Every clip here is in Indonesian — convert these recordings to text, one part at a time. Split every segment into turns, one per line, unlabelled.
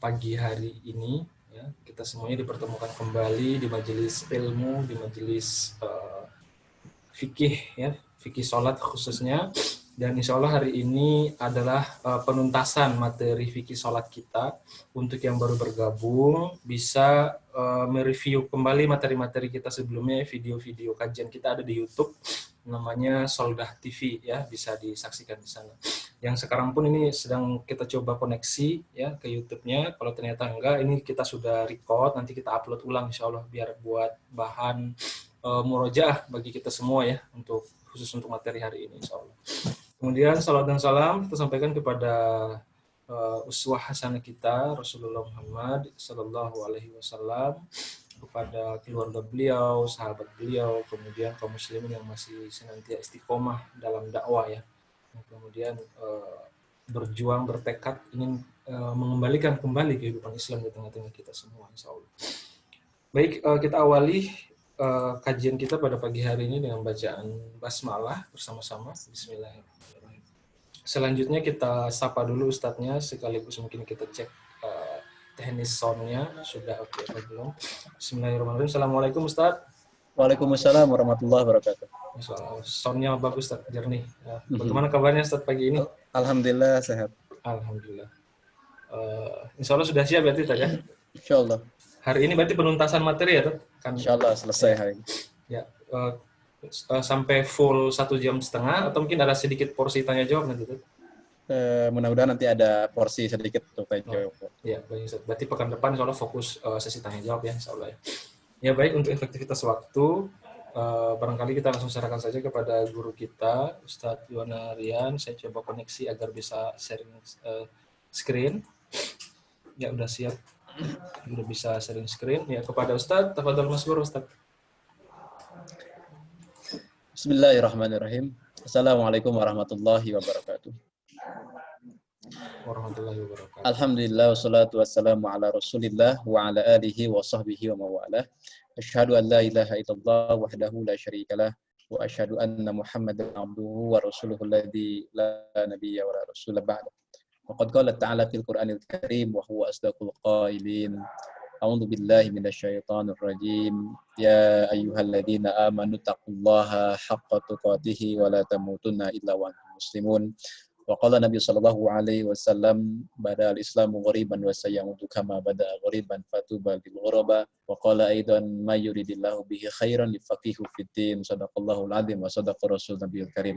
pagi hari ini. Ya, kita semuanya dipertemukan kembali di majelis ilmu, di majelis fikih, ya, fikih sholat khususnya. Dan insya Allah hari ini adalah penuntasan materi fikih sholat kita. Untuk yang baru bergabung, bisa mereview kembali materi-materi kita sebelumnya, video-video kajian kita ada di YouTube, namanya Soldah TV, ya, bisa disaksikan di sana. Yang sekarang pun ini sedang kita coba koneksi, ya, ke YouTube-nya. Kalau ternyata enggak, ini kita sudah record, nanti kita upload ulang insya Allah biar buat bahan murojaah bagi kita semua, ya, untuk khusus untuk materi hari ini insya Allah. Kemudian salam dan salam kita sampaikan kepada uswah hasanah kita Rasulullah Muhammad Sallallahu Alaihi Wasallam, kepada keluarga beliau, sahabat beliau, kemudian kaum muslimin yang masih senantiasa istiqomah dalam dakwah, ya. Kemudian berjuang, bertekad ingin mengembalikan kembali kehidupan Islam di tengah-tengah kita semua, insya Allah. Baik, kita awali kajian kita pada pagi hari ini dengan bacaan basmalah bersama-sama. Bismillahirrahmanirrahim. Selanjutnya kita sapa dulu ustadznya, sekaligus mungkin kita cek teknis soundnya sudah oke atau belum. Bismillahirrahmanirrahim. Assalamualaikum Ustadz.
Waalaikumsalam warahmatullahi wabarakatuh.
Soundnya bagus Ustadz, jernih. Bagaimana kabarnya Ustadz pagi ini?
Alhamdulillah sehat.
Alhamdulillah. Insya Allah sudah siap berarti Ustadz, ya?
Insya Allah.
Hari ini berarti penuntasan materi, ya Ustadz? Kan,
insya Allah selesai hari ini.
Ya, sampai full 1,5 jam atau mungkin ada sedikit porsi tanya jawab nanti Ustadz?
Mudah-mudahan nanti ada porsi sedikit untuk tanya jawab.
Ya, baik Ustadz. Berarti pekan depan insya Allah fokus sesi tanya jawab, ya, insya Allah, ya. Ya baik, untuk efektivitas waktu, barangkali kita langsung serahkan saja kepada guru kita, Ustadz Yuwana Rian. Saya coba koneksi agar bisa sharing screen. Ya, udah siap. Udah bisa sharing screen. Ya, kepada Ustadz, tafadhol maskur Ustadz.
Bismillahirrahmanirrahim. Assalamualaikum warahmatullahi wabarakatuh.
Warahmatullahi wabarakatuh.
Alhamdulillah wassalatu wassalamu ala Rasulillah wa ala alihi wa sahbihi wa mawalah. Asyhadu an la ilaha illallah wahdahu la syarikalah wa asyhadu anna Muhammadan abduhu wa rasuluhu alladzi la nabiyya wa la rasula ba'da. Wa qad qala ta'ala fil Qur'anil Karim wa huwa asdaqul qailin. A'udzu billahi minasyaitonir rajim. Ya ayyuhalladzina amanu taqullaha haqqa tuqatih wa la tamutunna illa wa antum muslimun. Wa qala Nabi sallallahu alaihi wasallam bada al-islamu ghariban wa sayaudu kama bada ghariban fatuba lil ghuraba. Wa qala aidan may yuridillahu bihi khairan yufaqihu fid din. Shadaqallahul azim wa sadaqa rasul nabiyul karim.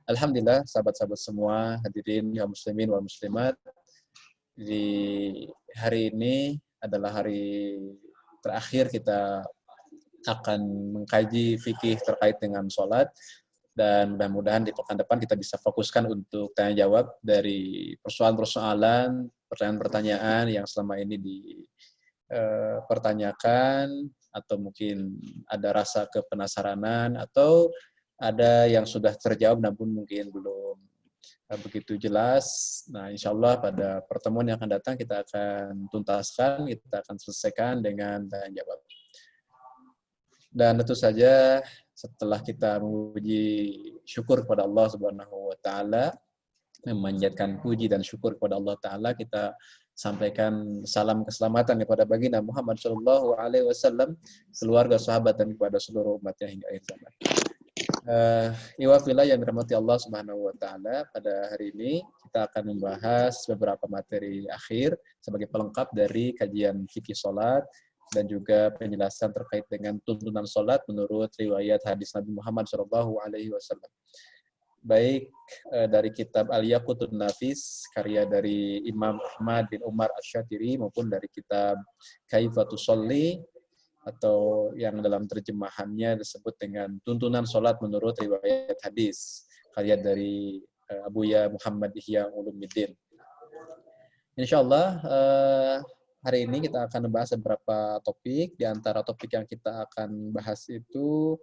Alhamdulillah, sahabat-sahabat semua, hadirin kaum muslimin wal muslimat. Di hari ini adalah hari terakhir kita akan mengkaji fikih terkait dengan sholat. Dan mudah-mudahan di pekan depan kita bisa fokuskan untuk tanya jawab dari persoalan-persoalan, pertanyaan-pertanyaan yang selama ini dipertanyakan, atau mungkin ada rasa kepenasaranan, atau ada yang sudah terjawab namun mungkin belum begitu jelas. Nah, insya Allah pada pertemuan yang akan datang kita akan tuntaskan, kita akan selesaikan dengan tanya jawab. Dan tentu saja setelah kita memuji syukur kepada Allah Subhanahu wa taala, memanjatkan puji dan syukur kepada Allah taala, kita sampaikan salam keselamatan kepada baginda Muhammad sallallahu alaihi wasallam, keluarga, sahabat, dan kepada seluruh umatnya hingga akhir zaman. Iwafillah yang dirahmati Allah Subhanahu wa taala, pada hari ini kita akan membahas beberapa materi akhir sebagai pelengkap dari kajian fikih salat dan juga penjelasan terkait dengan tuntunan sholat menurut riwayat hadis Nabi Muhammad SAW. Baik dari kitab Al-Yaqutun Nafis, karya dari Imam Ahmad bin Umar Asy-Syatiri, maupun dari kitab Kaifatus Sholli, atau yang dalam terjemahannya disebut dengan tuntunan sholat menurut riwayat hadis, karya dari Abuya Muhammad Ihya Ulumuddin. Insyaallah hari ini kita akan membahas beberapa topik. Di antara topik yang kita akan bahas itu,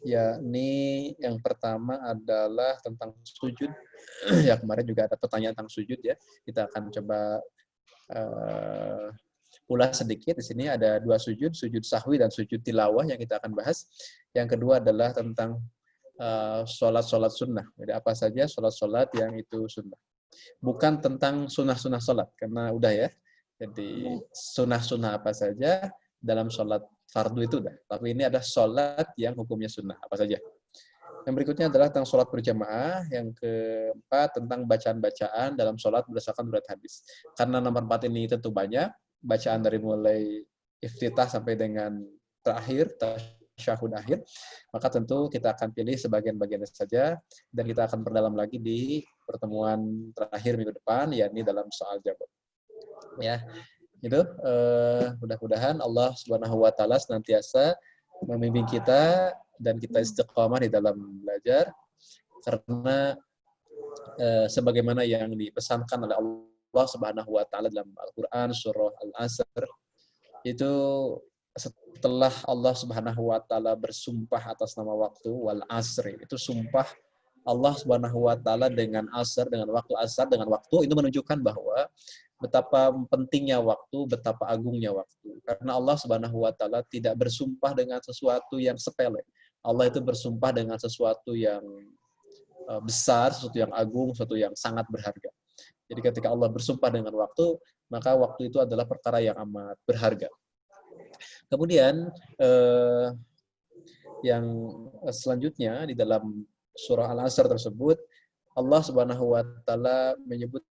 yakni yang pertama adalah tentang sujud. Ya, kemarin juga ada pertanyaan tentang sujud, ya. Kita akan coba ulas sedikit. Di sini ada dua sujud, sujud sahwi dan sujud tilawah yang kita akan bahas. Yang kedua adalah tentang sholat-sholat sunnah. Jadi apa saja sholat-sholat yang itu sunnah. Bukan tentang sunnah-sunnah sholat, karena udah, ya. Jadi sunnah-sunnah apa saja dalam sholat fardu itu udah. Tapi ini ada sholat yang hukumnya sunnah apa saja. Yang berikutnya adalah tentang sholat berjamaah. Yang keempat tentang bacaan-bacaan dalam sholat berdasarkan riwayat hadis. Karena nomor 4 ini tentu banyak. Bacaan dari mulai iftitah sampai dengan terakhir, tasyahud akhir. Maka tentu kita akan pilih sebagian-bagian saja. Dan kita akan perdalam lagi di pertemuan terakhir minggu depan, yakni dalam soal jawab. Ya, itu mudah-mudahan Allah Subhanahu wa taala senantiasa membimbing kita dan kita istiqomah di dalam belajar, karena sebagaimana yang dipesankan oleh Allah Subhanahu wa taala dalam Al-Qur'an surah Al-Asr, itu setelah Allah Subhanahu wa taala bersumpah atas nama waktu wal asri, itu sumpah Allah Subhanahu wa taala dengan asar, dengan waktu asar, dengan waktu, itu menunjukkan bahwa betapa pentingnya waktu, betapa agungnya waktu. Karena Allah Subhanahu wa taala tidak bersumpah dengan sesuatu yang sepele. Allah itu bersumpah dengan sesuatu yang besar, sesuatu yang agung, sesuatu yang sangat berharga. Jadi ketika Allah bersumpah dengan waktu, maka waktu itu adalah perkara yang amat berharga. Kemudian yang selanjutnya di dalam surah Al-Asr tersebut, Allah Subhanahu wa taala menyebutkan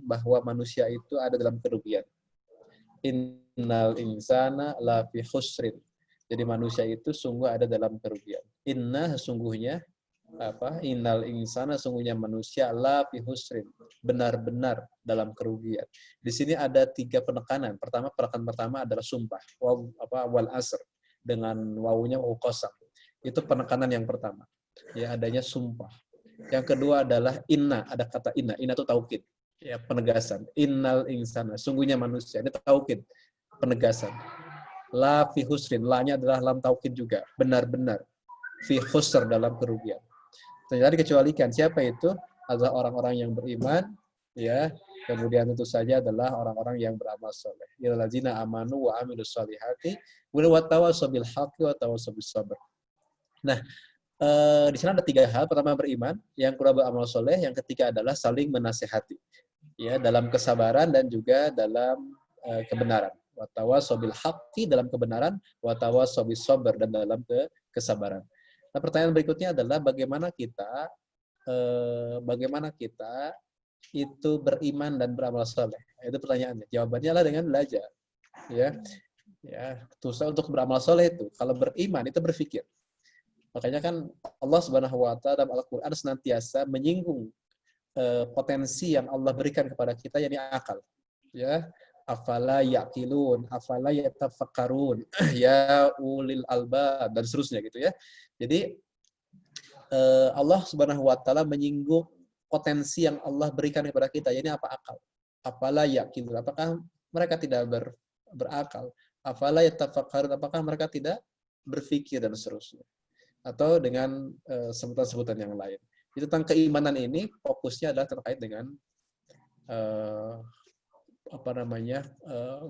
bahwa manusia itu ada dalam kerugian. Innal insana lafi khusrin. Jadi manusia itu sungguh ada dalam kerugian. Inna sesungguhnya Innal insana sungguhnya manusia lafi khusrin. Benar-benar dalam kerugian. Di sini ada 3 penekanan. Penekanan pertama adalah sumpah. Wal asr dengan wawunya wawu qasam. Itu penekanan yang pertama. Ya, adanya sumpah. Yang kedua adalah inna, ada kata inna. Inna itu taukid, ya, penegasan. Innal insana, sungguhnya manusia. Ini taukid, penegasan. La fi husrin, la-nya adalah lam taukid juga, benar-benar. Fi husr, dalam kerugian. Ternyata dikecualikan, siapa itu? Adalah orang-orang yang beriman, ya. Kemudian tentu saja adalah orang-orang yang beramal soleh. Illallazina amanu wa amilus solihati wa tawassaw bil haqqi wa tawassaw bis sabr. Nah, di sana ada 3 hal. Pertama beriman, yang kedua beramal soleh, yang ketiga adalah saling menasihati, ya, dalam kesabaran dan juga dalam kebenaran. Watawassaw bil haqqi, dalam kebenaran, watawassaw bis sabr, dan dalam kesabaran. Nah, pertanyaan berikutnya adalah bagaimana kita itu beriman dan beramal soleh. Itu pertanyaannya. Jawabannya adalah dengan belajar, ya. Ya, susah untuk beramal soleh itu. Kalau beriman itu berpikir. Makanya kan Allah Subhanahu wa taala dalam Al-Qur'an senantiasa menyinggung potensi yang Allah berikan kepada kita, yakni akal. Ya, afala yaqilun, afala yatafakkarun, ya ulil albab, dan seterusnya gitu ya. Jadi Allah Subhanahu wa taala menyinggung potensi yang Allah berikan kepada kita, yakni apa? Akal. Afala yaqilun, apakah mereka tidak berakal? Afala yatafakkarun, apakah mereka tidak berpikir, dan seterusnya. Atau dengan sebutan-sebutan yang lain. Itu tentang keimanan ini fokusnya adalah terkait dengan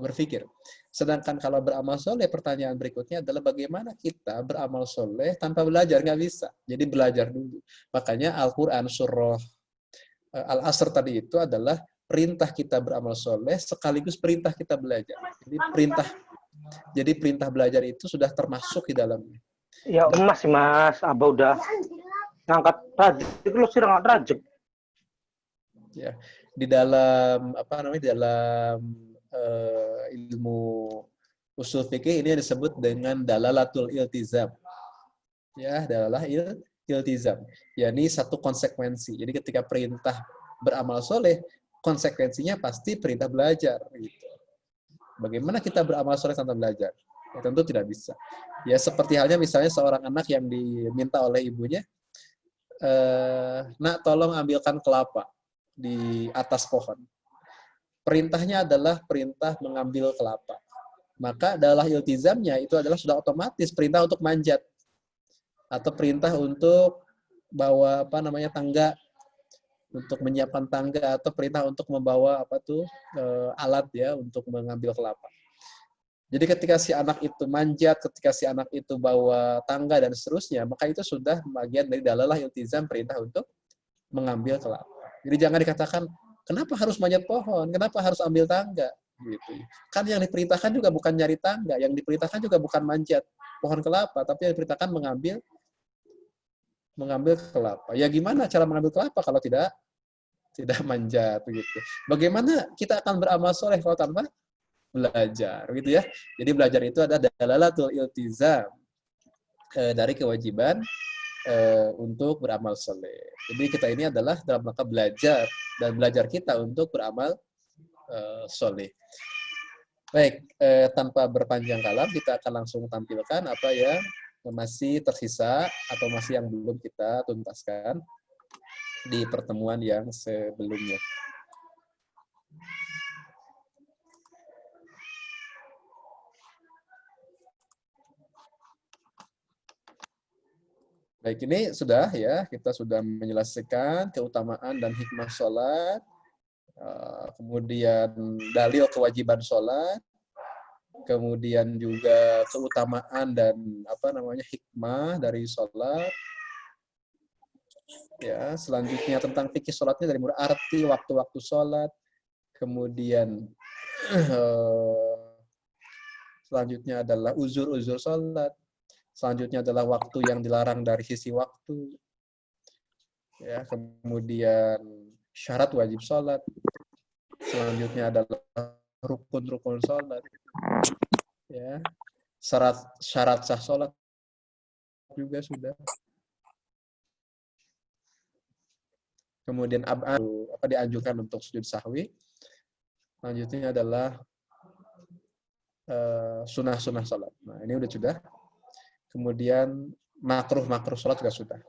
berpikir. Sedangkan kalau beramal soleh, pertanyaan berikutnya adalah bagaimana kita beramal soleh tanpa belajar, nggak bisa. Jadi belajar dulu. Makanya Al-Quran surah Al-Asr tadi itu adalah perintah kita beramal soleh sekaligus perintah kita belajar. Jadi perintah belajar itu sudah termasuk di dalamnya.
Ya emas sih Mas, Abah udah ngangkat rajek, itu lo sih ngangkat rajek.
Ya, di dalam dalam ilmu usul fikih ini disebut dengan dalalatul iltizam. Ya, dalalah iltizam. yakni satu konsekuensi. Jadi ketika perintah beramal soleh, konsekuensinya pasti perintah belajar. Gitu. Bagaimana kita beramal soleh tanpa belajar? Ya, tentu tidak bisa. Ya seperti halnya misalnya seorang anak yang diminta oleh ibunya, nak tolong ambilkan kelapa di atas pohon. Perintahnya adalah perintah mengambil kelapa. Maka adalah iltizamnya itu adalah sudah otomatis perintah untuk manjat. Atau perintah untuk bawa tangga, untuk menyiapkan tangga, atau perintah untuk membawa alat ya untuk mengambil kelapa. Jadi ketika si anak itu manjat, ketika si anak itu bawa tangga dan seterusnya, maka itu sudah bagian dari dalalah iltizam, perintah untuk mengambil kelapa. Jadi jangan dikatakan, kenapa harus manjat pohon? Kenapa harus ambil tangga? gitu. Kan yang diperintahkan juga bukan nyari tangga, yang diperintahkan juga bukan manjat pohon kelapa, tapi yang diperintahkan mengambil kelapa. Ya gimana cara mengambil kelapa kalau tidak manjat begitu. Bagaimana kita akan beramal soleh kalau tanpa belajar gitu ya. Jadi belajar itu ada dalalatul iltizam, dari kewajiban untuk beramal soleh. Jadi kita ini adalah dalam rangka belajar, dan belajar kita untuk beramal soleh. Baik, tanpa berpanjang kalam, kita akan langsung tampilkan apa yang masih tersisa atau masih yang belum kita tuntaskan di pertemuan yang sebelumnya. Baik, ini sudah ya, kita sudah menyelesaikan keutamaan dan hikmah sholat, kemudian dalil kewajiban sholat, kemudian juga keutamaan dan hikmah dari sholat. Ya, selanjutnya tentang fikih sholatnya dari mulai arti waktu-waktu sholat, kemudian selanjutnya adalah uzur-uzur sholat. Selanjutnya adalah waktu yang dilarang dari sisi waktu. Ya, kemudian syarat wajib sholat. Selanjutnya adalah rukun-rukun sholat. Ya, syarat sah sholat juga sudah. Kemudian apa dianjurkan untuk sujud sahwi. Selanjutnya adalah sunnah-sunnah sholat. Nah, ini sudah. Kemudian makruh sholat juga sudah.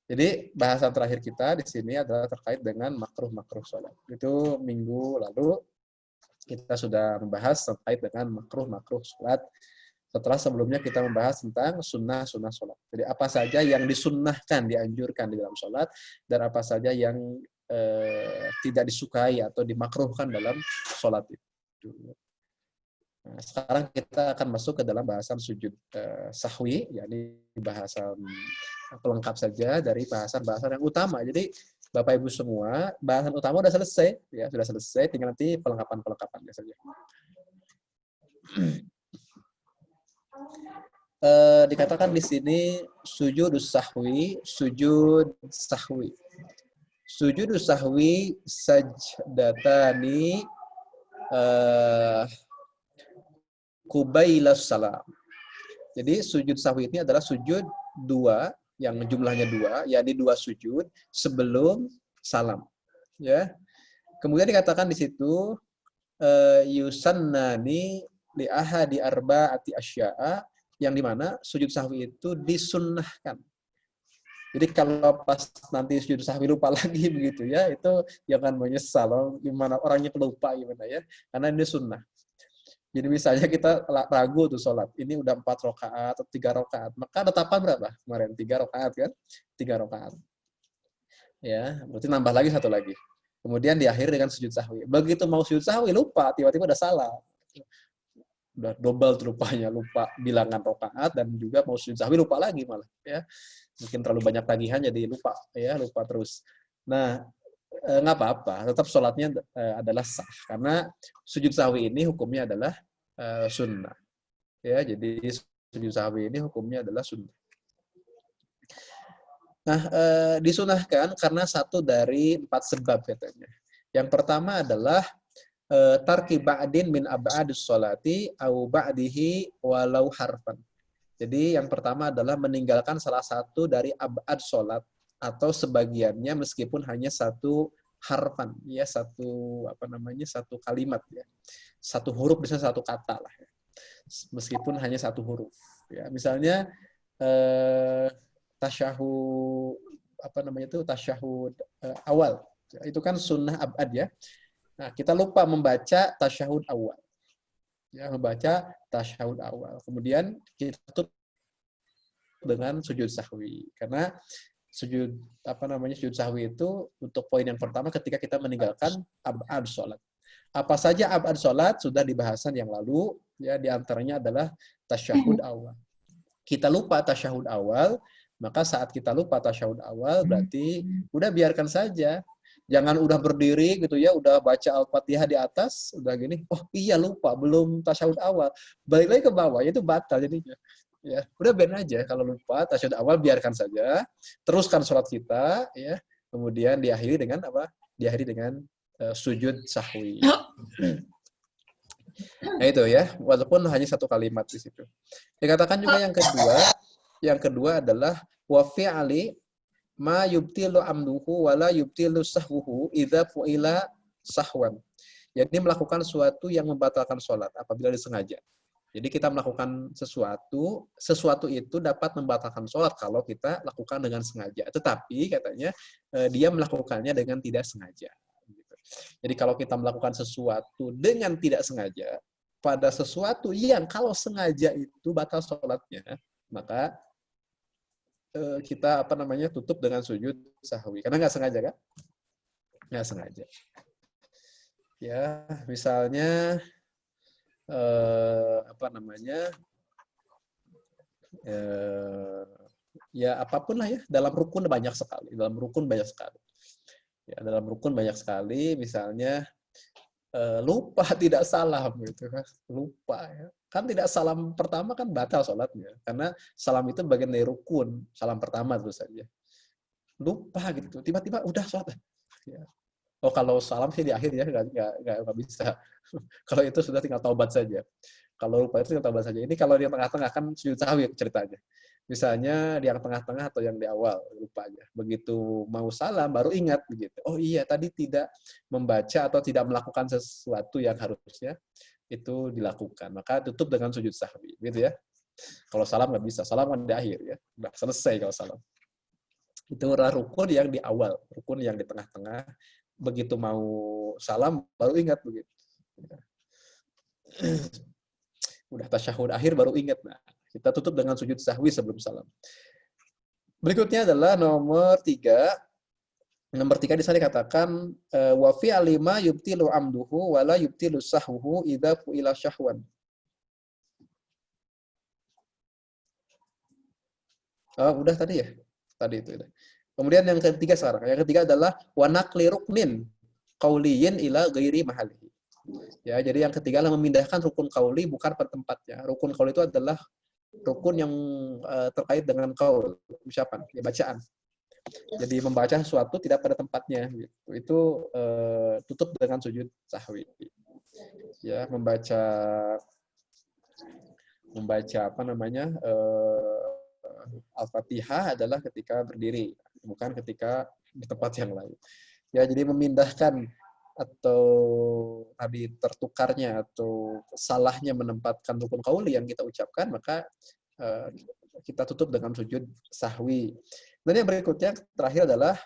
Jadi bahasan terakhir kita di sini adalah terkait dengan makruh sholat. Itu minggu lalu kita sudah membahas terkait dengan makruh sholat. Setelah sebelumnya kita membahas tentang sunnah sholat. Jadi apa saja yang disunnahkan, dianjurkan di dalam sholat, dan apa saja yang tidak disukai atau dimakruhkan dalam sholat itu. Nah, sekarang kita akan masuk ke dalam bahasan sujud sahwi, yakni bahasan pelengkap saja dari bahasan-bahasan yang utama. Jadi Bapak Ibu semua, bahasan utama sudah selesai, ya sudah selesai, tinggal nanti pelengkapan-pelengkapannya saja. Dikatakan di sini sujud sahwi. Sujud sahwi sajdatani Qubailas salam. Jadi sujud sahwi ini adalah sujud dua, yang jumlahnya dua, yakni dua sujud sebelum salam. Ya. Kemudian dikatakan di situ yusannani li ahadi arba'ati asya'a, yang dimana sujud sahwi itu disunnahkan. Jadi kalau pas nanti sujud sahwi lupa lagi begitu ya, itu jangan menyesal. Gimana orangnya pelupa gimana ya? Karena ini sunnah. Jadi misalnya kita ragu tuh sholat, ini udah 4 rakaat atau 3 rakaat, maka tetapan berapa kemarin? 3 rakaat kan? 3 rakaat. Ya, berarti nambah lagi 1 lagi. Kemudian diakhiri dengan sujud sahwi. Begitu mau sujud sahwi lupa, tiba-tiba udah salah. Udah double rupanya, lupa bilangan rakaat dan juga mau sujud sahwi lupa lagi malah. Ya, mungkin terlalu banyak tagihan jadi lupa, ya lupa terus. Nah, nggak apa-apa, tetap sholatnya adalah sah karena sujud sahwi ini hukumnya adalah sunnah. Ya, jadi sujud sahwi ini hukumnya adalah sunnah. Nah, disunahkan karena satu dari 4 sebab katanya. Yang pertama adalah tarki ba'din min ab'adus sholati au ba'dihi walau harfan. Jadi yang pertama adalah meninggalkan salah satu dari ab'ad sholat atau sebagiannya meskipun hanya satu harfan, ya satu satu kalimat ya, satu huruf bisa satu kata lah, ya. Meskipun hanya satu huruf. Ya, misalnya tasyahud tasyahud awal, itu kan sunnah ab'ad ya. Nah, kita lupa membaca tasyahud awal. Ya, membaca tasyahud awal. Kemudian kita tutup dengan sujud sahwi. Karena sujud sujud sahwi itu untuk poin yang pertama ketika kita meninggalkan ab'ad sholat. Apa saja ab'ad sholat sudah di bahasan yang lalu, ya di antaranya adalah tasyahud awal. Kita lupa tasyahud awal, maka saat kita lupa tasyahud awal berarti udah biarkan saja. Jangan udah berdiri gitu ya, udah baca Al-Fatihah di atas, udah gini, oh iya lupa, belum tasyahud awal. Balik lagi ke bawah, itu batal jadinya. Ya, udah biarin aja kalau lupa tasyahud awal biarkan saja. Teruskan sholat kita ya. Kemudian diakhiri dengan apa? Diakhiri dengan sujud sahwi. Nah itu ya, walaupun hanya satu kalimat di situ. Dikatakan juga yang kedua adalah wa fi'ali ma yubtilu amduhu wala yubtilu sahwuhu idza fu'ila sahwan. Jadi melakukan sesuatu yang membatalkan sholat apabila disengaja. Jadi kita melakukan sesuatu itu dapat membatalkan sholat kalau kita lakukan dengan sengaja. Tetapi katanya dia melakukannya dengan tidak sengaja. Jadi kalau kita melakukan sesuatu dengan tidak sengaja pada sesuatu yang kalau sengaja itu batal sholatnya, maka kita tutup dengan sujud sahwi karena nggak sengaja kan? Nggak sengaja. Ya, misalnya ya apapun lah ya, dalam rukun banyak sekali. Ya, dalam rukun banyak sekali, misalnya lupa tidak salam gitu kan. Lupa ya. Kan tidak salam pertama kan batal sholatnya. Karena salam itu bagian dari rukun. Salam pertama terus saja. Lupa gitu. Tiba-tiba udah sholat. Ya. Oh kalau salam sih di akhir ya, nggak bisa. Kalau itu sudah tinggal taubat saja. Kalau lupa itu tinggal taubat saja. Ini kalau di tengah-tengah kan sujud sahwi ceritanya. Misalnya di yang tengah-tengah atau yang di awal, lupa aja. Begitu mau salam baru ingat begitu. Oh iya tadi tidak membaca atau tidak melakukan sesuatu yang harusnya itu dilakukan. Maka tutup dengan sujud sahwi, gitu ya. Kalau salam nggak bisa, salam kan di akhir ya. Udah selesai kalau salam. Itu rukun yang di awal, rukun yang di tengah-tengah. Begitu mau salam baru ingat begitu. Udah tasyahud akhir baru ingat. Nah, kita tutup dengan sujud sahwi sebelum salam. Berikutnya adalah nomor 3. Nomor 3 di sana dikatakan wa fi alima yubtilu amduhu wala yubtilu sahwuhu idza fu'ila syahwan. Oh, udah tadi ya? Tadi itu. Kemudian yang ketiga sekarang. Yang ketiga adalah wa naqli ruknin qauliyin ila ghairi mahallihi. Ya, jadi yang ketiga adalah memindahkan rukun qauli bukan pada tempatnya. Rukun qauli itu adalah rukun yang terkait dengan qaul, ucapan, ya, bacaan. Jadi membaca sesuatu tidak pada tempatnya gitu. Itu tutup dengan sujud sahwi. Ya, membaca Al-Fatihah adalah ketika berdiri, bukan ketika di tempat yang lain. Ya, jadi memindahkan atau tadi tertukarnya atau salahnya menempatkan rukun qauli yang kita ucapkan, maka kita tutup dengan sujud sahwi. Dan yang berikutnya terakhir adalah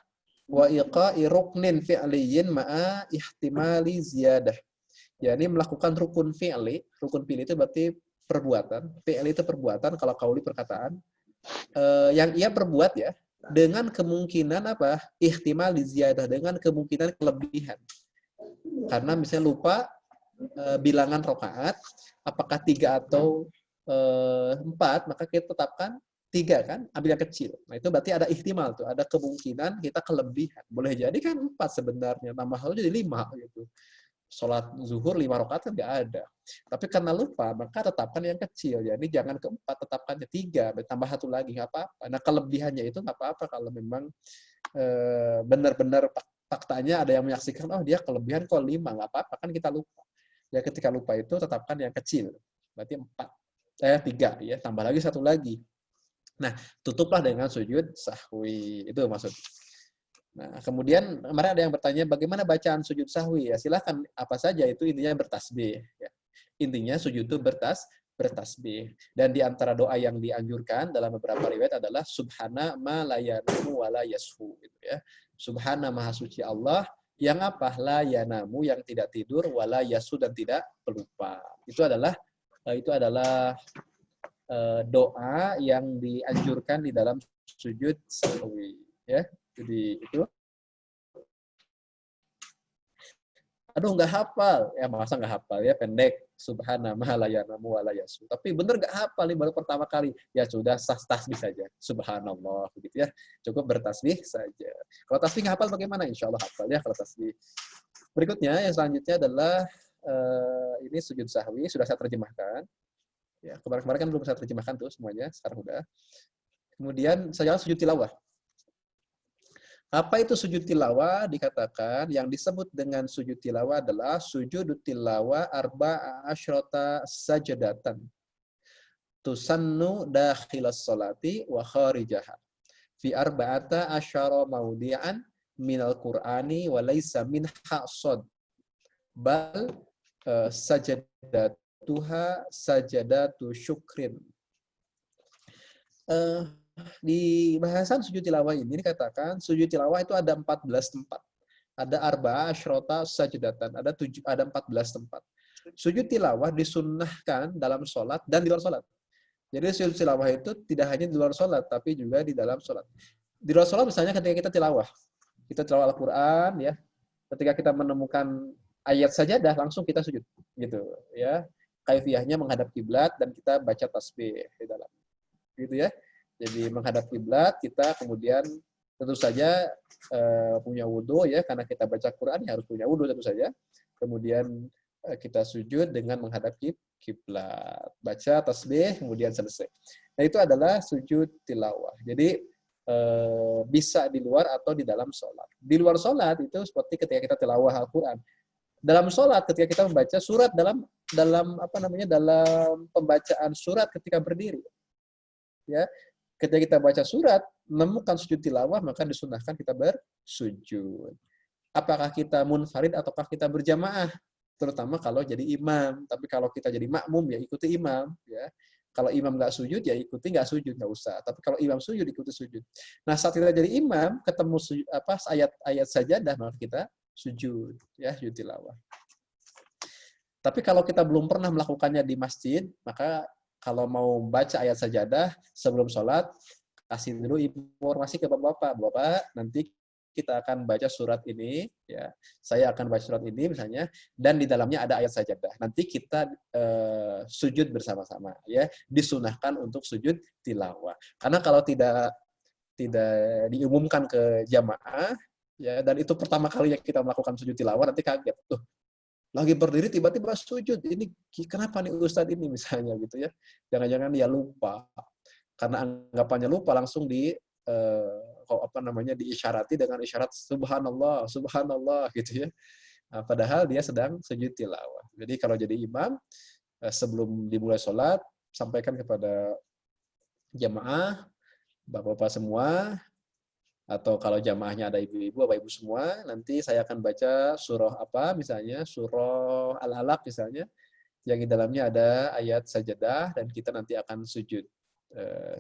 wa iqa'i ruknin fi'liyin ma'a ihtimali ziyadah. Ya, ini melakukan rukun fi'li. Rukun fi'li itu berarti perbuatan. Fi'li itu perbuatan, kalau qauli perkataan. Yang ia perbuat ya, dengan kemungkinan apa? Ihtimal ziyadah, dengan kemungkinan kelebihan. Karena misalnya lupa bilangan rakaat, apakah 3 atau 4, maka kita tetapkan 3 kan, ambil yang kecil. Nah itu berarti ada ihtimal tuh, ada kemungkinan kita kelebihan. Boleh jadi kan 4 sebenarnya, tambah 1 jadi 5 gitu. Sholat zuhur 5 rakaat kan nggak ada. Tapi karena lupa, maka tetapkan yang kecil. Jadi jangan ke 4, tetapkannya 3, tambah 1 lagi, nggak apa-apa. Nah kelebihannya itu nggak apa-apa kalau memang benar-benar faktanya ada yang menyaksikan, oh dia kelebihan kok 5, nggak apa-apa, kan kita lupa. Ya ketika lupa itu tetapkan yang kecil. Berarti 3 ya, tambah lagi 1 lagi. Nah, tutuplah dengan sujud sahwi. Itu maksud. Nah, kemudian kemarin ada yang bertanya bagaimana bacaan sujud sahwi? Ya silakan apa saja itu, intinya bertasbih ya. Intinya sujud itu bertasbih. Dan di antara doa yang dianjurkan dalam beberapa riwayat adalah subhana ma la yanamu wa la yashu gitu ya. Subhana maha suci Allah yang apa? La yanamu, yang tidak tidur, wala yasu, dan tidak pelupa. Itu adalah doa yang dianjurkan di dalam sujud sahwi ya. Jadi itu Aduh nggak hafal, ya masa nggak hafal ya, pendek, subhana ma la yanamu wa la yasu. Tapi bener nggak hafal nih baru pertama kali, ya sudah tasbih saja, subhanallah begitu ya, cukup bertasbih saja. Kalau tasbih nggak hafal bagaimana? Insya Allah hafal ya kalau tasbih. Berikutnya yang selanjutnya adalah ini sujud sahwi, sudah saya terjemahkan. Ya kemarin-kemarin kan belum saya terjemahkan tuh semuanya, sekarang udah. Kemudian saya sujud tilawah. Apa itu sujud tilawah? Dikatakan yang disebut dengan sujud tilawah adalah sujud tilawah arba'a asyrata sajadatan. Tusannu dakhilas sholati wa kharijaha. Fi arba'ata asyara maudi'an minal Qur'ani wa laysa minha shad. Bal sajadatuha sajadatu syukrin. Di bahasan sujud tilawah ini dikatakan sujud tilawah itu ada 14 tempat. Ada arba'a asyrata sajadatan, ada 14 tempat. Sujud tilawah disunnahkan dalam sholat dan di luar sholat. Jadi sujud tilawah itu tidak hanya di luar sholat, tapi juga di dalam sholat. Di luar sholat misalnya ketika kita tilawah Al-Quran, ya, ketika kita menemukan ayat sajadah langsung kita sujud, gitu, ya. Kaifiyahnya menghadap kiblat dan kita baca tasbih di dalam, gitu ya. Jadi menghadap kiblat, kita kemudian tentu saja punya wudhu ya, karena kita baca Quran ya harus punya wudhu tentu saja. Kemudian kita sujud dengan menghadap kiblat, baca tasbih, kemudian selesai. Nah itu adalah sujud tilawah. Jadi bisa di luar atau di dalam sholat. Di luar sholat itu seperti ketika kita tilawah Al-Quran. Dalam sholat ketika kita membaca surat dalam pembacaan surat ketika berdiri, ya. Ketika kita baca surat, menemukan sujud tilawah, maka disunahkan kita bersujud. Apakah kita munfarid ataukah kita berjamaah? Terutama kalau jadi imam. Tapi kalau kita jadi makmum, ya ikuti imam. Ya. Kalau imam nggak sujud, ya ikuti nggak sujud, nggak usah. Tapi kalau imam sujud, ikuti sujud. Nah, saat kita jadi imam, ketemu ayat-ayat sajadah, maka kita sujud. Ya, sujud tilawah. Tapi kalau kita belum pernah melakukannya di masjid, maka kalau mau baca ayat sajadah sebelum sholat, kasih dulu informasi ke bapak-bapak. Bapak, nanti kita akan baca surat ini, ya. Saya akan baca surat ini misalnya, dan di dalamnya ada ayat sajadah. Nanti kita sujud bersama-sama, ya. Disunahkan untuk sujud tilawah. Karena kalau tidak diumumkan ke jamaah, ya, dan itu pertama kalinya kita melakukan sujud tilawah, nanti kaget tuh. Lagi berdiri tiba-tiba sujud. Ini kenapa nih Ustadz ini misalnya gitu ya. Jangan-jangan dia lupa. Karena anggapannya lupa langsung diisyarati dengan isyarat subhanallah, subhanallah gitu ya. Nah, padahal dia sedang sujud tilawah. Jadi kalau jadi imam sebelum dimulai sholat sampaikan kepada jamaah, bapak-bapak semua, atau kalau jamaahnya ada ibu-ibu, bapak-ibu semua, nanti saya akan baca surah apa, misalnya surah Al-Alaq misalnya, yang di dalamnya ada ayat sajadah, dan kita nanti akan sujud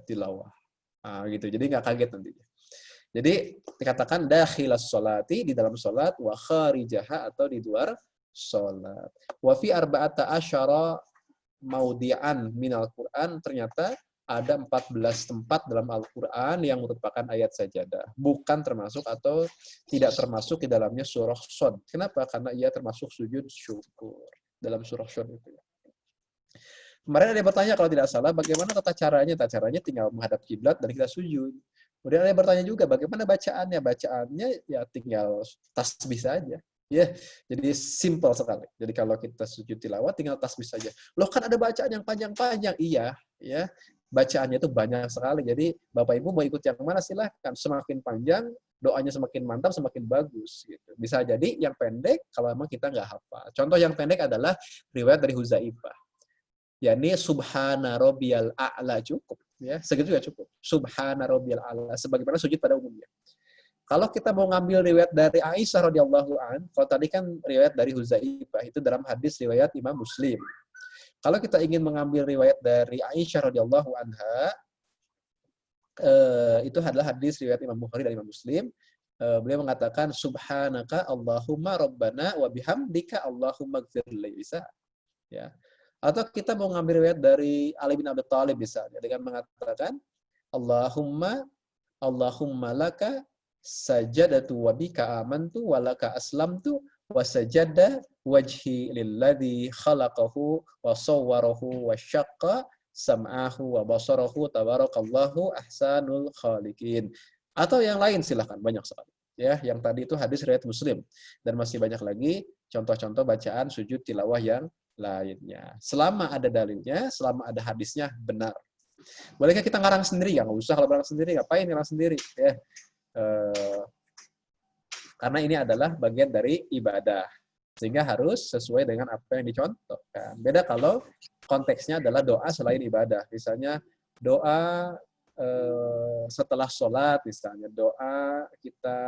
tilawah. Nah, gitu. Jadi nggak kaget nantinya. Jadi dikatakan dakhilas sholati, di dalam sholat, wa kharijaha, atau di luar sholat. Wa fi arba'ata asyara maudi'an minal Qur'an, ternyata ada 14 tempat dalam Al-Quran yang merupakan ayat sajadah. Bukan termasuk atau tidak termasuk di dalamnya surah Shad. Kenapa? Karena ia termasuk sujud syukur dalam surah Shad itu. Kemarin ada yang bertanya kalau tidak salah, bagaimana tata caranya? Tata caranya tinggal menghadap kiblat dan kita sujud. Kemudian ada yang bertanya juga, bagaimana bacaannya? Bacaannya ya tinggal tasbih saja. Ya, jadi simple sekali. Jadi kalau kita sujud tilawah tinggal tasbih saja. Loh kan ada bacaan yang panjang-panjang. Iya, ya. Bacaannya itu banyak sekali. Jadi Bapak Ibu mau ikut yang mana silahkan. Semakin panjang, doanya semakin mantap, semakin bagus. Gitu. Bisa jadi yang pendek kalau memang kita nggak hafal. Contoh yang pendek adalah riwayat dari Huzaifah. yakni subhana rabbiyal a'la, cukup ya, segitu juga cukup. Subhana rabbiyal a'la sebagaimana sujud pada umumnya. Kalau kita mau ngambil riwayat dari Aisyah radhiyallahu an, kalau tadi kan riwayat dari Huzaifah itu dalam hadis riwayat Imam Muslim. Kalau kita ingin mengambil riwayat dari Aisyah radhiyallahu anha, itu adalah hadis riwayat Imam Bukhari dan Imam Muslim. Beliau mengatakan subhanaka Allahumma rabbana wa bihamdika Allahumma gfirli, bisa ya. Atau kita mau ngambil riwayat dari Ali bin Abi Thalib misalnya dengan mengatakan Allahumma laka sajadatu wa bika amantu wa laka aslamtu wasajada wajhi lilladzi khalaqahu wa sawwarahu wa syaqqa sam'ahu wa basarahu tabarakallahu ahsanul khaliqin. Atau yang lain silahkan, banyak sekali. Ya, yang tadi itu hadis riwayat Muslim dan masih banyak lagi contoh-contoh bacaan sujud tilawah yang lainnya. Selama ada dalilnya, selama ada hadisnya benar. Bolehkah kita ngarang sendiri? Ya, nggak usah. Kalau ngarang sendiri, ngapain ngarang sendiri? Ya. Karena ini adalah bagian dari ibadah. Sehingga harus sesuai dengan apa yang dicontohkan. Beda kalau konteksnya adalah doa selain ibadah. Misalnya doa setelah sholat, misalnya doa kita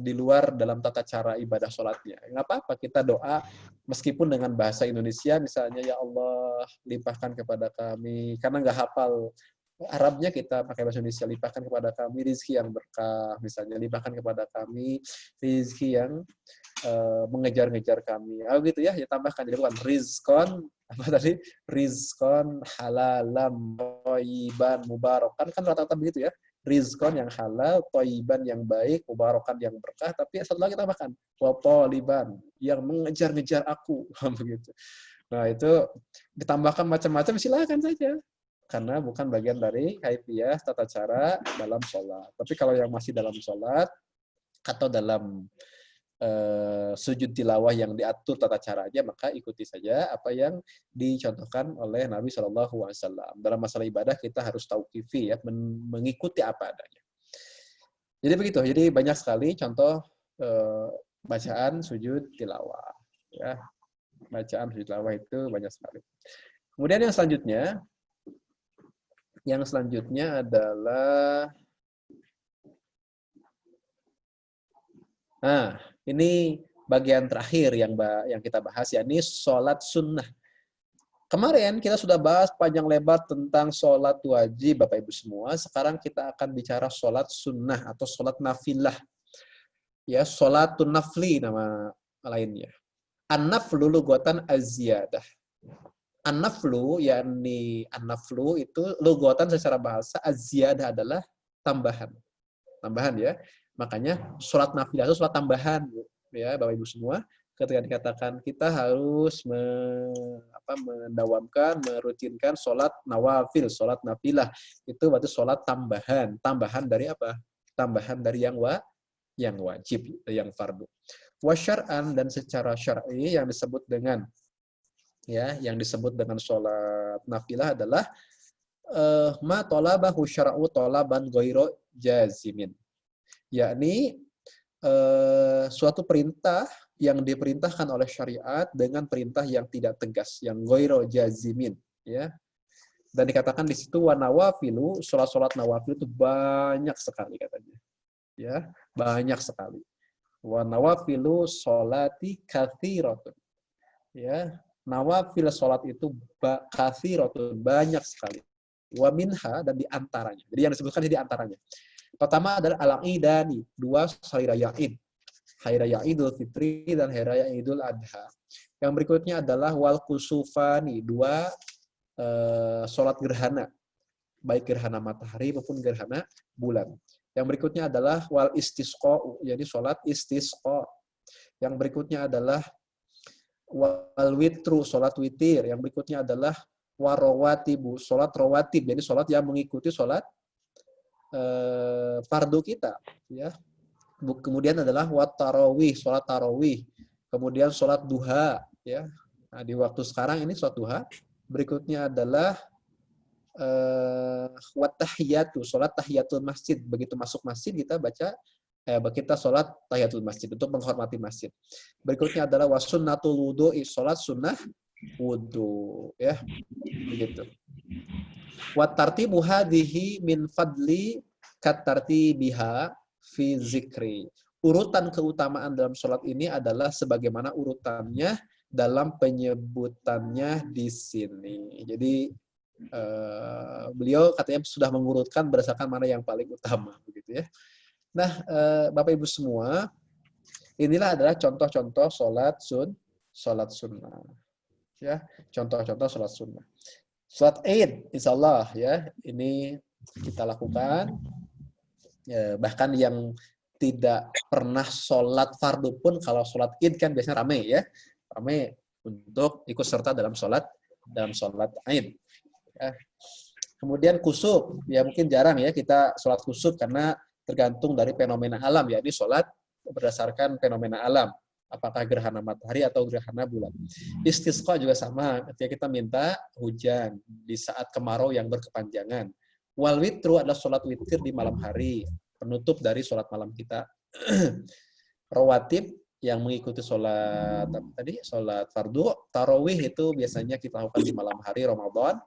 di luar dalam tata cara ibadah sholatnya. Nggak apa-apa kita doa meskipun dengan bahasa Indonesia, misalnya ya Allah limpahkan kepada kami, karena nggak hafal Arabnya kita pakai bahasa Indonesia, limpahkan kepada kami rizki yang berkah, misalnya limpahkan kepada kami rizki yang mengejar-ngejar kami. Gitu ya, tambahkan jadi bukan rizkon apa tadi, rizkon halalam thayyiban mubarakan, kan rata-rata begitu ya. Rizkon yang halal, thayyiban yang baik, mubarakan yang berkah, tapi satu lagi tambahkan wa thaliban yang mengejar-ngejar aku begitu. Nah, itu ditambahkan macam-macam silakan saja. Karena bukan bagian dari kaifiyah tata cara dalam sholat. Tapi kalau yang masih dalam sholat atau dalam sujud tilawah yang diatur tata caranya, maka ikuti saja apa yang dicontohkan oleh Nabi SAW. Dalam masalah ibadah kita harus tauqifi ya, mengikuti apa adanya. Jadi begitu. Jadi banyak sekali contoh bacaan sujud tilawah. Ya, bacaan sujud tilawah itu banyak sekali. Kemudian yang selanjutnya adalah ini bagian terakhir yang kita bahas, yakni sholat sunnah. Kemarin kita sudah bahas panjang lebar tentang sholat wajib, Bapak Ibu semua. Sekarang kita akan bicara sholat sunnah atau sholat nafilah. Ya, sholatun nafli nama lainnya. An-naflu lugatan az-ziyadah. An-naflu, yakni an-naflu itu lugatan secara bahasa, az-ziyadah adalah tambahan. Tambahan ya. Makanya sholat nafilah itu sholat tambahan, ya Bapak Ibu semua. Ketika dikatakan kita harus mendawamkan, merutinkan sholat nawafil, sholat nafilah, itu berarti sholat tambahan. Tambahan dari apa? Tambahan dari yang wajib, yang fardu. Wa syar'an, dan secara syar'i yang disebut dengan sholat nafilah adalah ma talabahu syar'u talaban ghairu jazimin. Yakni suatu perintah yang diperintahkan oleh syariat dengan perintah yang tidak tegas, yang ghairu jazimin, ya. Dan dikatakan di situ wa nawafilu, salat nawafil itu banyak sekali katanya. Ya, banyak sekali. Wa nawafilu sholati katsiratun. Ya, nawafil salat itu katsiratun, banyak sekali. Wa minha, dan di antaranya. Jadi yang disebutkan di antaranya. Pertama adalah al-idani, 2 hari raya Id. Hari raya Idul Fitri dan hari raya Idul Adha. Yang berikutnya adalah wal kusufani, 2 sholat gerhana. Baik gerhana matahari maupun gerhana bulan. Yang berikutnya adalah wal istisqa, jadi sholat istisqa. Yang berikutnya adalah wal witru, sholat witir. Yang berikutnya adalah warawatibu, sholat rawatib, jadi sholat yang mengikuti sholat fardu kita, ya. Kemudian adalah wat tarawih, sholat tarawih. Kemudian sholat duha, ya. Nah, di waktu sekarang ini sholat duha. Berikutnya adalah wat tahiyatu, sholat tahiyatul masjid. Begitu masuk masjid kita sholat tahiyatul masjid untuk menghormati masjid. Berikutnya adalah wasunnatul wudu'i, sholat sunnah wudu, ya. Begitu. Wa tartibu hadhihi min fadli kat tartibiha fi zikri. Urutan keutamaan dalam sholat ini adalah sebagaimana urutannya dalam penyebutannya di sini. Jadi beliau katanya sudah mengurutkan berdasarkan mana yang paling utama, begitu ya. Nah, Bapak Ibu semua, inilah adalah contoh-contoh sholat sunnah. Ya, contoh-contoh sholat sunnah. Sholat Id, insya Allah ya, ini kita lakukan. Ya, bahkan yang tidak pernah sholat fardu pun, kalau sholat id kan biasanya rame ya, rame untuk ikut serta dalam sholat id. Ya. Kemudian kusuf, ya mungkin jarang ya kita sholat kusuf karena tergantung dari fenomena alam, yakni sholat berdasarkan fenomena alam, apakah gerhana matahari atau gerhana bulan. Istisqa juga sama, ketika kita minta hujan di saat kemarau yang berkepanjangan. Wal witru adalah sholat witir di malam hari, penutup dari sholat malam kita. Rawatib yang mengikuti sholat tadi, sholat fardu, tarawih itu biasanya kita lakukan di malam hari Ramadan.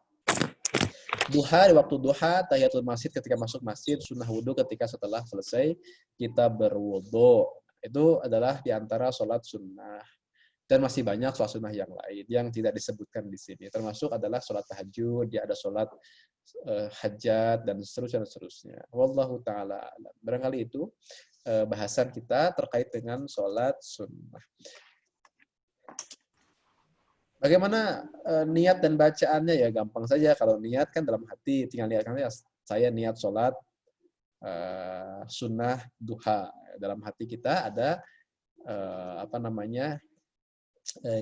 Duha di waktu duha, tahiyatul masjid ketika masuk masjid, sunnah wudhu ketika setelah selesai kita berwudhu. Itu adalah di antara sholat sunnah. Dan masih banyak sholat sunnah yang lain yang tidak disebutkan di sini. Termasuk adalah sholat tahajud, dia ada sholat hajat, dan seterusnya. Wallahu ta'ala alam. Barangkali itu bahasan kita terkait dengan sholat sunnah. Bagaimana niat dan bacaannya? Ya gampang saja. Kalau niat kan dalam hati, tinggal niatkan ya, saya niat sholat sunnah duha. Dalam hati kita ada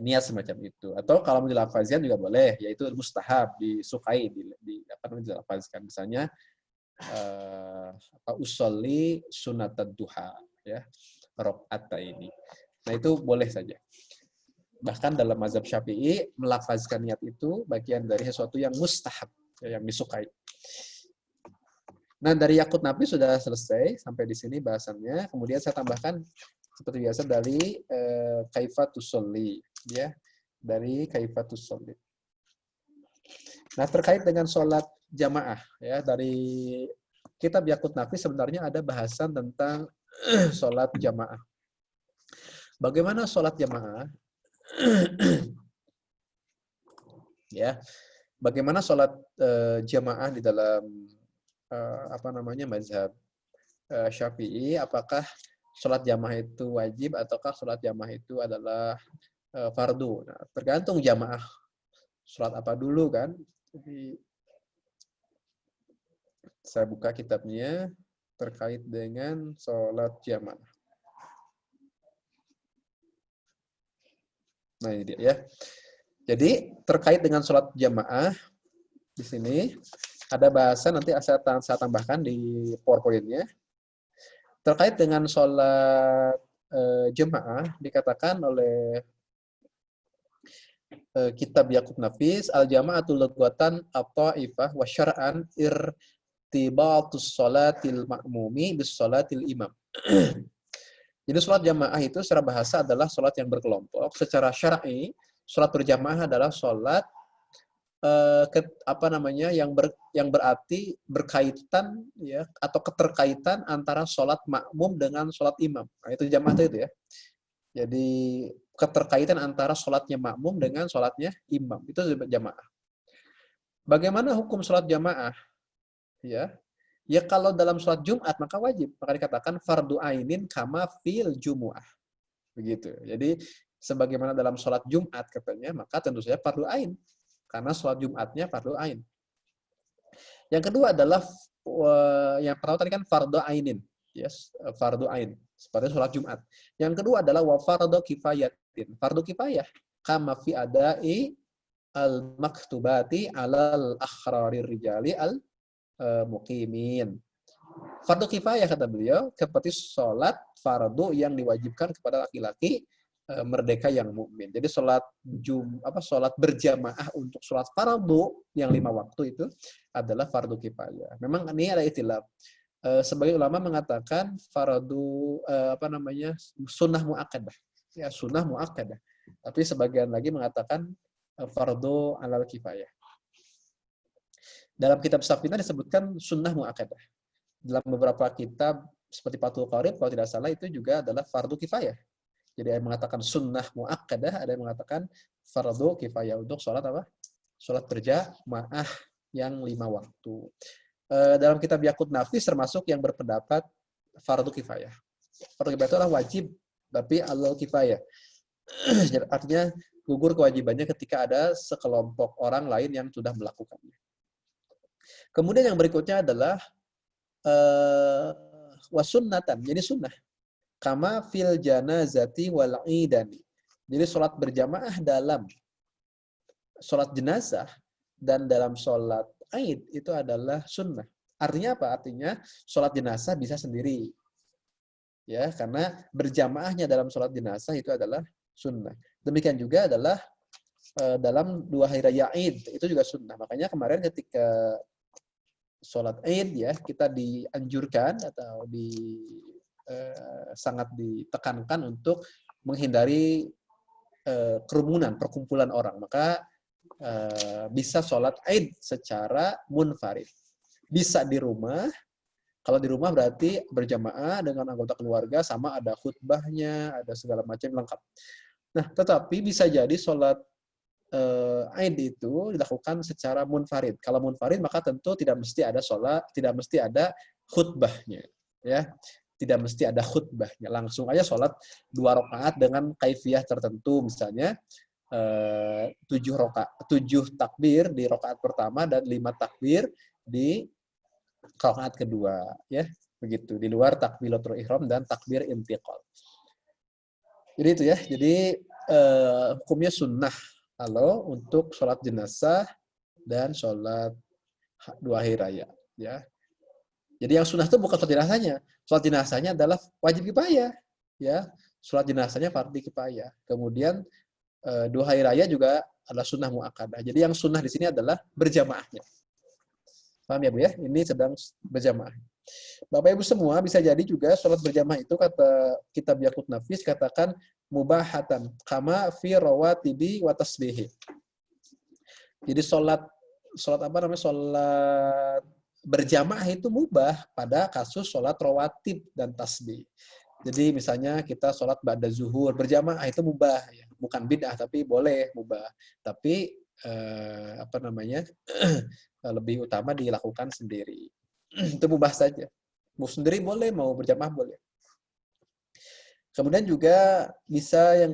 niat semacam itu. Atau kalau mau dilafazkan juga boleh, yaitu mustahab, disukai, dilafazkan. Misalnya usolli sunatad duha, ya, rakaat ini. Nah itu boleh saja. Bahkan dalam mazhab Syafi'i, melafazkan niat itu bagian dari sesuatu yang mustahab, yang disukai. Nah, dari Yakut Nafi sudah selesai, sampai di sini bahasannya. Kemudian saya tambahkan, seperti biasa, dari kaifatus sholli, ya, dari kaifatus sholli. Nah, terkait dengan sholat jamaah, ya, dari kitab Yakut Nafi sebenarnya ada bahasan tentang sholat jamaah. Bagaimana sholat jamaah? Ya, bagaimana sholat jamaah di dalam mazhab Syafi'i? Apakah sholat jamaah itu wajib ataukah sholat jamaah itu adalah fardu? Nah, tergantung jamaah sholat apa dulu kan. Jadi saya buka kitabnya terkait dengan sholat jamaah. Nah ini dia ya. Jadi terkait dengan sholat jamaah di sini ada bahasan, nanti saya tambahkan di PowerPoint-nya. Terkait dengan sholat jamaah dikatakan oleh kitab Yakut Nafis, al-jama'atul lughatan at-ta'ifah wa syar'an irtibatus sholatil ma'mumi bis sholatil imam. Jadi sholat jamaah itu secara bahasa adalah sholat yang berkelompok. Secara syar'i, sholat berjamaah adalah sholat yang berarti berkaitan, ya, atau keterkaitan antara sholat makmum dengan sholat imam. Nah, itu jamaah itu ya. Jadi keterkaitan antara sholatnya makmum dengan sholatnya imam. Itu jamaah. Bagaimana hukum sholat jamaah? Ya kalau dalam sholat Jumat maka wajib. Maka dikatakan fardu ainin kama fil jumu'ah. Begitu. Jadi sebagaimana dalam sholat Jumat katanya, maka tentu saja fardu ain. Karena sholat Jumatnya fardu ain. Yang kedua adalah, yang pertama tadi kan fardu ainin. Yes, fardu ain. Seperti sholat Jumat. Yang kedua adalah wa fardu kifayatin. Fardu kifayah. Kama fi adai al-maktubati alal akhrarir rijali muqimin. Fardu kifayah kata beliau seperti sholat fardu yang diwajibkan kepada laki-laki merdeka yang mukmin. Jadi sholat berjamaah untuk sholat fardu yang 5 waktu itu adalah fardu kifayah. Memang ini ada istilah. Sebagai ulama mengatakan fardu sunnah muakkadah. Ya, sunnah muakkadah. Tapi sebagian lagi mengatakan fardu alal kifayah. Dalam kitab Safina disebutkan sunnah muakkadah. Dalam beberapa kitab seperti Fathul Qarib kalau tidak salah itu juga adalah fardu kifayah. Jadi ada yang mengatakan sunnah muakkadah, ada yang mengatakan fardu kifayah untuk sholat apa? Sholat berjamaah yang 5 waktu. Dalam kitab Yakut Nafis termasuk yang berpendapat fardu kifayah. Fardu kifayah itu adalah wajib, tapi alal kifayah. Artinya gugur kewajibannya ketika ada sekelompok orang lain yang sudah melakukannya. Kemudian yang berikutnya adalah wasunnatan, jadi sunnah. Kama fil janazati wal idani. Jadi sholat berjamaah dalam sholat jenazah dan dalam sholat Aid itu adalah sunnah. Artinya apa? Artinya sholat jenazah bisa sendiri. Ya, karena berjamaahnya dalam sholat jenazah itu adalah sunnah. Demikian juga adalah dalam 2 hari raya Aid, itu juga sunnah. Makanya kemarin ketika sholat Aid ya, kita dianjurkan atau sangat ditekankan untuk menghindari kerumunan, perkumpulan orang. Maka bisa sholat Aid secara munfarid. Bisa di rumah. Kalau di rumah berarti berjamaah dengan anggota keluarga, sama ada khutbahnya, ada segala macam lengkap. Nah, tetapi bisa jadi sholat Aid itu dilakukan secara munfarid. Kalau munfarid maka tentu tidak mesti ada sholat, tidak mesti ada khutbahnya. Ya, tidak mesti ada khutbahnya. Langsung aja sholat 2 rakaat dengan kaifiyah tertentu, misalnya 7 takbir di rakaat pertama dan 5 takbir di rakaat kedua, ya begitu, di luar takbiratul ihram dan takbir intiqal. Jadi itu ya, jadi hukumnya sunnah kalau untuk sholat jenazah dan sholat 2 hari raya, ya. Jadi yang sunnah itu bukan sholat jenazahnya. Sholat jenazahnya adalah wajib kifayah, ya. Sholat jenazahnya fardhu kifayah. Kemudian 2 hari raya juga adalah sunnah muakkadah. Jadi yang sunnah di sini adalah berjamaahnya. Paham ya Bu ya? Ini sedang berjamaah. Bapak Ibu semua, bisa jadi juga sholat berjamaah itu kata kitab Yaqut Nafis katakan mubahatan kama fi rawatibi wa tasbihi. Jadi sholat berjamaah itu mubah pada kasus sholat rawatib dan tasbih. Jadi misalnya kita sholat ba'da zuhur berjamaah itu mubah, ya. Bukan bid'ah tapi boleh mubah. Tapi lebih utama dilakukan sendiri. Itu mubah saja. Mau sendiri boleh, mau berjamaah boleh. Kemudian juga bisa yang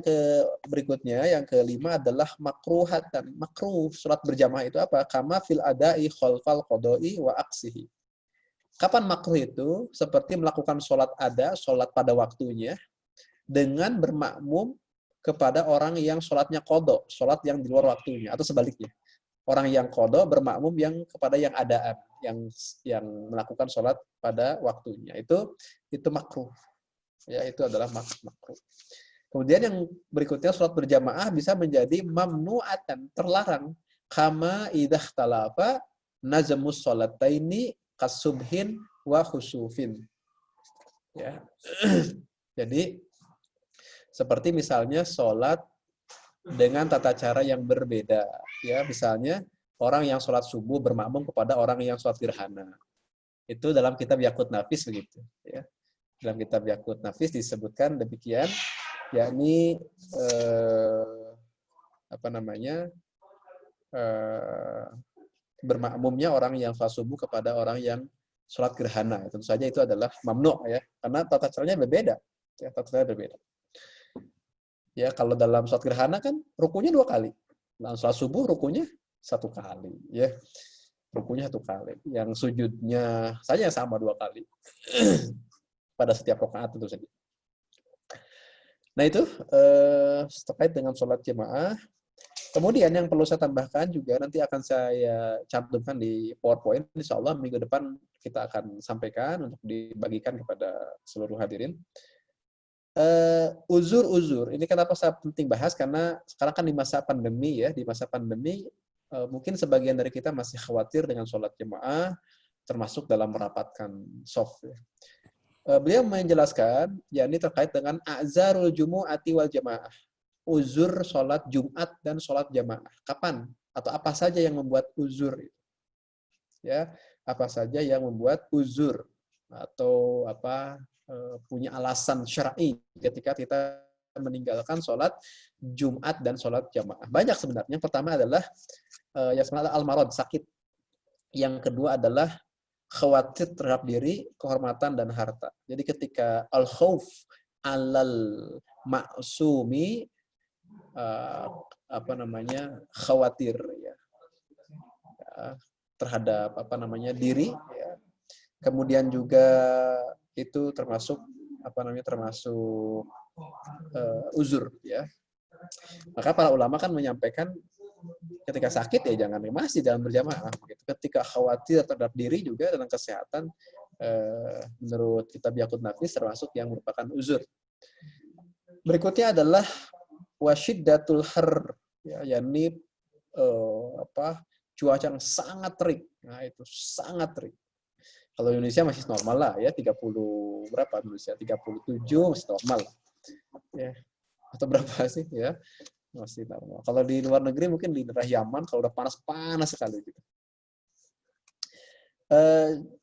berikutnya, yang kelima adalah makruhatan. Makruh sholat berjamaah itu apa? Kama fil ada'i khalfal qodoi wa aksihi. Kapan makruh itu? Seperti melakukan sholat ada, sholat pada waktunya, dengan bermakmum kepada orang yang sholatnya qodho, sholat yang di luar waktunya, atau sebaliknya. Orang yang qodho bermakmum yang kepada yang adaan, yang melakukan sholat pada waktunya. Itu makruh. Ya, itu adalah makruh. Kemudian yang berikutnya, sholat berjamaah bisa menjadi mamnu'atan, terlarang. Kama idhah talafa nazamus sholataini kasubhin wa khusufin. Ya. Jadi, seperti misalnya sholat dengan tata cara yang berbeda. Ya, misalnya orang yang sholat subuh bermakmum kepada orang yang sholat gerhana. Itu dalam kitab Yaqut Nafis begitu. Ya. Dalam kitab Yaqut Nafis disebutkan demikian, yakni bermakmumnya orang yang sholat subuh kepada orang yang sholat gerhana. Tentu saja itu adalah mamnu, ya, karena tata caranya berbeda. Ya, tata caranya berbeda. Ya, kalau dalam sholat gerhana kan rukunya 2 kali. Dalam sholat subuh rukunya 1 kali. Ya, rukunya 1 kali. Yang sujudnya saja sama 2 kali. Pada setiap rakaat tentu saja. Nah itu terkait dengan sholat jamaah. Kemudian yang perlu saya tambahkan juga nanti akan saya cantumkan di PowerPoint. Insya Allah minggu depan kita akan sampaikan untuk dibagikan kepada seluruh hadirin. Uzur-uzur. Ini kenapa saya penting bahas, karena sekarang kan di masa pandemi ya, di masa pandemi mungkin sebagian dari kita masih khawatir dengan sholat jamaah, termasuk dalam merapatkan soft. Beliau menjelaskan, yakni terkait dengan a'zarul jumu'ati wal jamaah. Uzur sholat Jumat dan sholat jamaah. Kapan? Atau apa saja yang membuat uzur? Ya, apa saja yang membuat uzur atau punya alasan syar'i ketika kita meninggalkan sholat Jumat dan sholat jamaah. Banyak sebenarnya. Yang pertama adalah yang sebenarnya al-marad, sakit. Yang kedua adalah khawatir terhadap diri, kehormatan dan harta. Jadi ketika al-khauf alal ma'sumi khawatir ya, terhadap diri ya. Kemudian juga itu termasuk termasuk uzur ya. Maka para ulama kan menyampaikan ketika sakit ya jangan masjid dalam berjamaah. Ketika khawatir terhadap diri juga tentang kesehatan, menurut kitab Yaqut Nafis termasuk yang merupakan uzur. Berikutnya adalah wasyiddatul har, ya, yakni cuaca yang sangat terik. Nah, itu sangat terik. Kalau Indonesia masih normal lah ya, 30 berapa Indonesia? 37 masih normal. Ya. Atau berapa sih ya? Masih normal. Kalau di luar negeri mungkin di daerah Yaman kalau udah panas sekali gitu.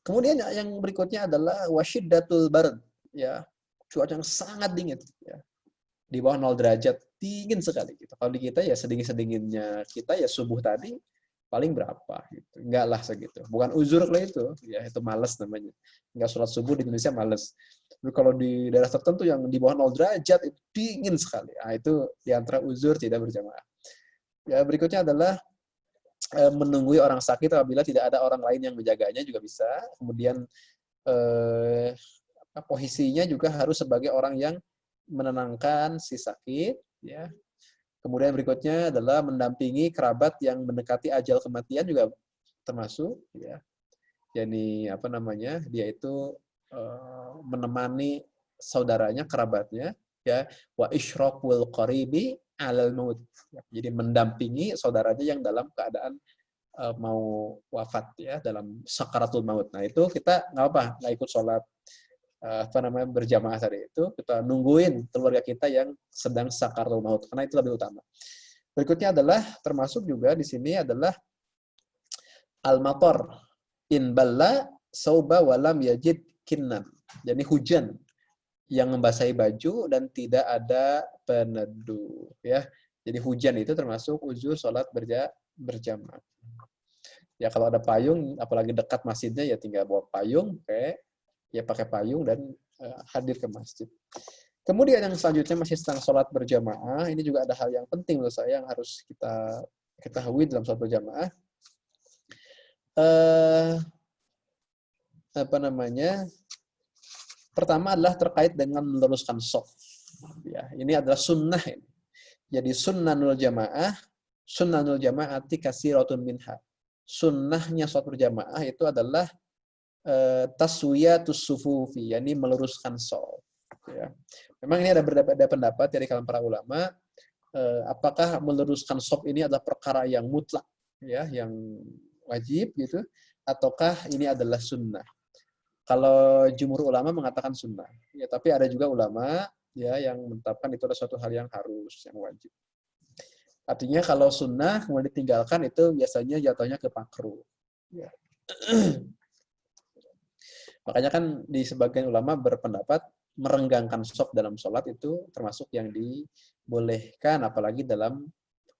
Kemudian yang berikutnya adalah wasyiddatul bard, ya. Cuaca yang sangat dingin ya. Di bawah 0 derajat, dingin sekali gitu. Kalau di kita ya sedingin-sedinginnya kita ya subuh tadi paling berapa gitu. Enggak lah segitu. Bukan uzur kalau itu, ya itu malas namanya. Enggak sholat subuh di Indonesia malas. Tapi kalau di daerah tertentu yang di bawah 0 derajat itu dingin sekali. Nah, itu di antara uzur tidak berjamaah. Ya, berikutnya adalah menunggui orang sakit apabila tidak ada orang lain yang menjaganya juga bisa. Kemudian posisinya juga harus sebagai orang yang menenangkan si sakit, ya. Kemudian berikutnya adalah mendampingi kerabat yang mendekati ajal kematian juga termasuk, ya. Jadi dia itu menemani saudaranya, kerabatnya, ya. Wa isyraqul qaribi 'alal maut. Jadi mendampingi saudaranya yang dalam keadaan mau wafat, ya, dalam sakaratul maut. Nah, itu kita nggak ikut sholat berjamaah tadi itu, kita nungguin keluarga kita yang sedang sakaratul maut, karena itu lebih utama. Berikutnya adalah termasuk juga di sini adalah al-matar in balla sauba walam yajid kinnan. Jadi hujan yang membasahi baju dan tidak ada peneduh, ya. Jadi hujan itu termasuk uzur sholat berjamaah. Ya kalau ada payung, apalagi dekat masjidnya ya tinggal bawa payung, pakai payung dan hadir ke masjid. Kemudian yang selanjutnya masih tentang sholat berjamaah. Ini juga ada hal yang penting menurut saya yang harus kita ketahui dalam sholat berjamaah. Pertama adalah terkait dengan meluruskan shaf. Ya, ini adalah sunnah ini. Jadi sunnahul jamaahati katsiratun minha. Sunnahnya sholat berjamaah itu adalah taswiyatus sufufi, yakni meluruskan shaf. Ya. Memang ini ada pendapat dari kalangan para ulama, apakah meluruskan shaf ini adalah perkara yang mutlak, ya, yang wajib gitu, ataukah ini adalah sunnah? Kalau jumhur ulama mengatakan sunnah, ya, tapi ada juga ulama ya yang menetapkan itu adalah suatu hal yang harus, yang wajib. Artinya kalau sunnah kemudian ditinggalkan itu biasanya jatuhnya ke makruh. Ya. Makanya kan di sebagian ulama berpendapat merenggangkan shaf dalam sholat itu termasuk yang dibolehkan, apalagi dalam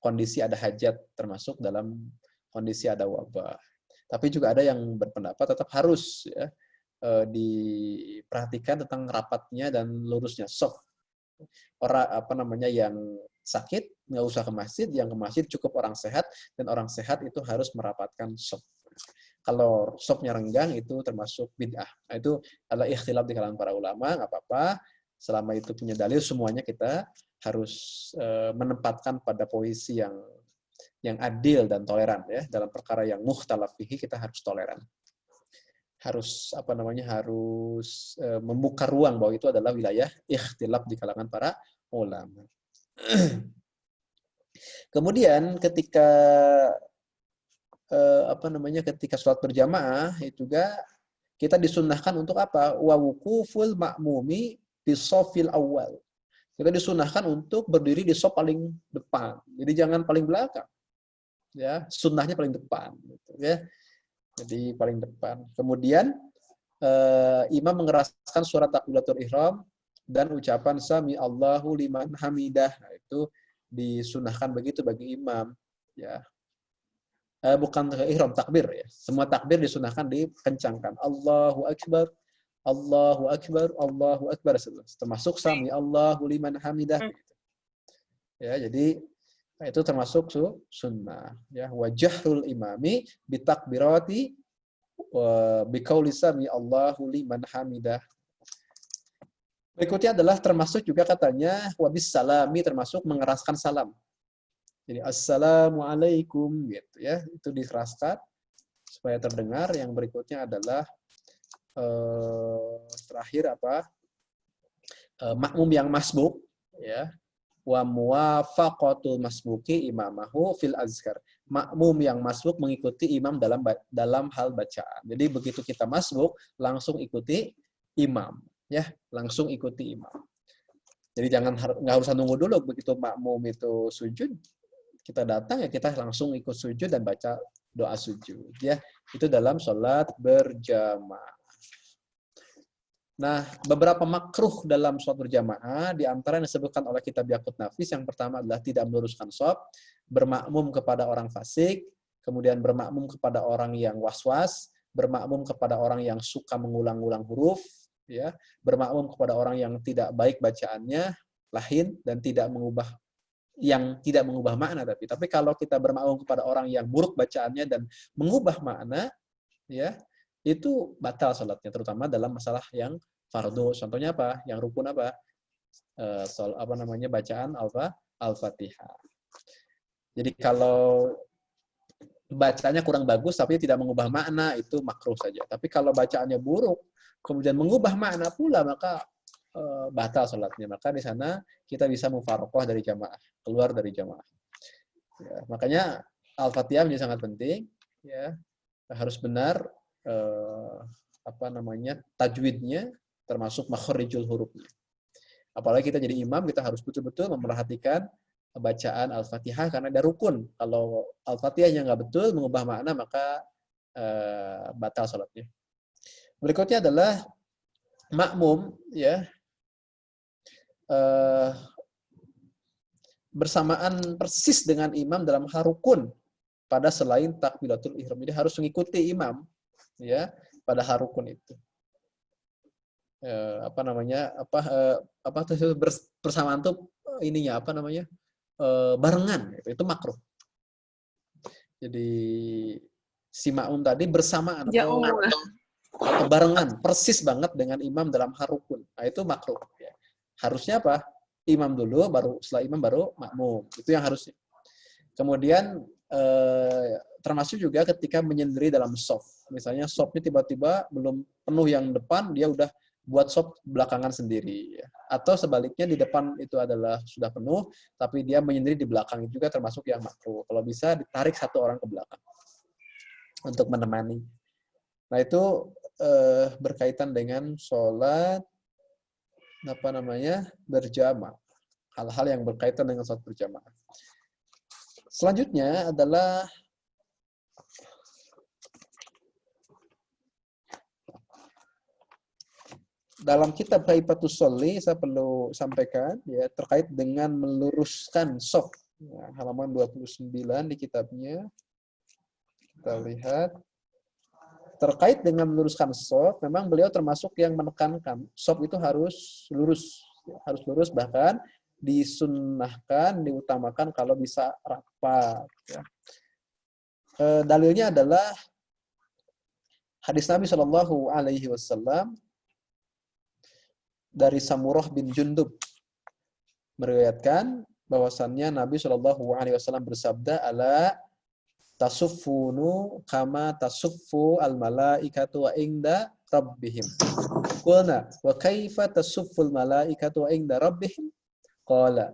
kondisi ada hajat, termasuk dalam kondisi ada wabah. Tapi juga ada yang berpendapat tetap harus, ya, diperhatikan tentang rapatnya dan lurusnya shaf. Orang yang sakit nggak usah ke masjid, yang ke masjid cukup orang sehat, dan orang sehat itu harus merapatkan shaf. Kalau shafnya renggang itu termasuk bid'ah. Nah, itu adalah ikhtilaf di kalangan para ulama, nggak apa-apa. Selama itu punya dalil, semuanya kita harus menempatkan pada posisi yang adil dan toleran, ya. Dalam perkara yang mukhtalaf fihi kita harus toleran. Harus harus membuka ruang bahwa itu adalah wilayah ikhtilaf di kalangan para ulama. Kemudian ketika ketika sholat berjamaah itu juga kita disunnahkan untuk apa? Wa wuquful ma'mumi fi shafil awal. Kita disunnahkan untuk berdiri di shaf paling depan. Jadi jangan paling belakang. Ya, sunnahnya paling depan gitu, ya. Jadi paling depan. Kemudian imam mengeraskan surat takbiratul ihram dan ucapan sami Allahu liman hamidah. Nah, itu disunnahkan begitu bagi imam, ya. Bukan ihram, takbir, ya. Semua takbir disunnahkan dikencangkan. Allahu akbar, Allahu akbar, Allahu akbar. Termasuk sami Allahu liman hamidah. Ya, jadi itu termasuk sunnah, ya. Wajahrul imami bitakbirati wa biqauli sami Allahu liman hamidah. Berikutnya adalah termasuk juga katanya wabis salami, termasuk mengeraskan salam. Jadi assalamualaikum gitu ya, itu dikeraskan supaya terdengar. Yang berikutnya adalah terakhir apa? Makmum yang masbuk ya. Wa muwafaqatul masbuki imamahu fil azkar. Makmum yang masbuk mengikuti imam dalam hal bacaan. Jadi begitu kita masbuk langsung ikuti imam ya, langsung ikuti imam. Jadi nggak usah nunggu dulu begitu makmum itu sujud, kita datang ya kita langsung ikut sujud dan baca doa sujud ya. Itu dalam sholat berjamaah. Nah, beberapa makruh dalam sholat berjamaah di antara yang disebutkan oleh kitab Yaqut Nafis, yang pertama adalah tidak meluruskan shaf, bermakmum kepada orang fasik, kemudian bermakmum kepada orang yang was-was, bermakmum kepada orang yang suka mengulang-ulang huruf, ya, bermakmum kepada orang yang tidak baik bacaannya, lahin dan tidak mengubah makna. Tapi kalau kita bermakmum kepada orang yang buruk bacaannya dan mengubah makna, ya, itu batal salatnya, terutama dalam masalah yang fardu. Contohnya apa? Yang rukun apa? Bacaan Al-Fatihah. Jadi kalau bacanya kurang bagus tapi tidak mengubah makna, itu makruh saja. Tapi kalau bacaannya buruk kemudian mengubah makna pula, maka batal salatnya. Maka di sana kita bisa mufaraqah dari jamaah, keluar dari jamaah. Ya, makanya Al-Fatihah menjadi sangat penting, ya. Harus benar tajwidnya, termasuk makharijul hurufnya. Apalagi kita jadi imam, kita harus betul-betul memperhatikan bacaan Al-Fatihah karena ada rukun. Kalau Al-Fatihahnya nggak betul, mengubah makna, maka batal salatnya. Berikutnya adalah makmum, ya, bersamaan persis dengan imam dalam hal rukun pada selain takbiratul ihram. Jadi harus mengikuti imam, ya, pada hal rukun itu. Bersamaan tuh ininya barengan, itu makruh. Jadi si makmum tadi bersamaan atau barengan persis banget dengan imam dalam hal rukun. Nah, itu makruh, ya. Harusnya apa? Imam dulu, baru setelah imam baru makmum. Itu yang harusnya. Kemudian termasuk juga ketika menyendiri dalam shaf. Misalnya shafnya tiba-tiba belum penuh yang depan, dia udah buat shaf belakangan sendiri. Atau sebaliknya di depan itu adalah sudah penuh, tapi dia menyendiri di belakang, juga termasuk yang makruh. Kalau bisa ditarik satu orang ke belakang untuk menemani. Nah, itu berkaitan dengan sholat berjamaah. Hal-hal yang berkaitan dengan sholat berjamaah. Selanjutnya adalah dalam kitab Haifatus Sholli, saya perlu sampaikan, ya, terkait dengan meluruskan shaf. Ya, halaman 29 di kitabnya. Kita lihat. Terkait dengan meluruskan shaf, memang beliau termasuk yang menekankan shaf itu harus lurus. Harus lurus, bahkan disunnahkan, diutamakan kalau bisa rapat. Ya. Dalilnya adalah hadis Nabi Shallallahu Alaihi Wasallam dari Samurah bin Jundub, meriwayatkan bahwasannya Nabi Shallallahu Alaihi Wasallam bersabda, ala tasuffunu kama tasuffu al malaikatu wa inda rabbihim. Qulna wa kaifa tasuffu al malaikatu wa inda rabbihim? Qala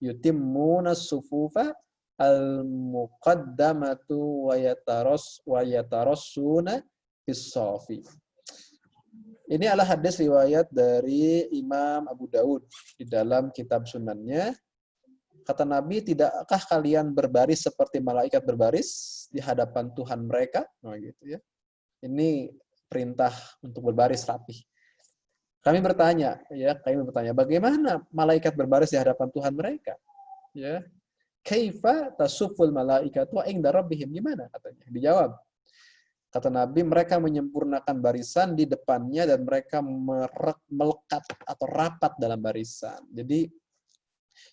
yutimmuna as-sufufa al-muqaddamatu wa yatarassuna bis-safi. Ini adalah hadis riwayat dari Imam Abu Daud di dalam kitab sunannya. Kata Nabi, tidakkah kalian berbaris seperti malaikat berbaris di hadapan Tuhan mereka? Nah, gitu ya. Ini perintah untuk berbaris rapi. Kami bertanya, bagaimana malaikat berbaris di hadapan Tuhan mereka? Ya. Kaifa tasuful malaikatu inda rabbihim, gimana katanya? Dijawab. Kata Nabi, mereka menyempurnakan barisan di depannya dan mereka melekat atau rapat dalam barisan. Jadi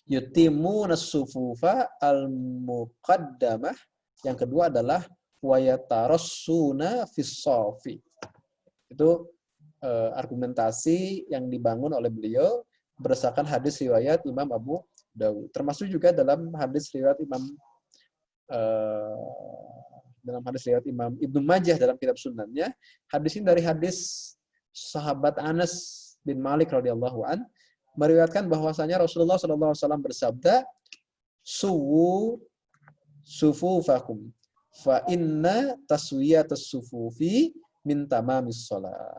yutimuna as-sufufa al-muqaddamah. Yang kedua adalah wa yatarassuna fis-safi. Itu argumentasi yang dibangun oleh beliau berdasarkan hadis riwayat Imam Abu Dawud. Termasuk juga dalam hadis riwayat Imam Ibnu Majah dalam kitab Sunannya. Hadis ini dari hadis sahabat Anas bin Malik radhiyallahu an meriwayatkan bahwasanya Rasulullah SAW bersabda, "Suwu sufufakum fa inna taswiyatas sufufi min tamamis shalah."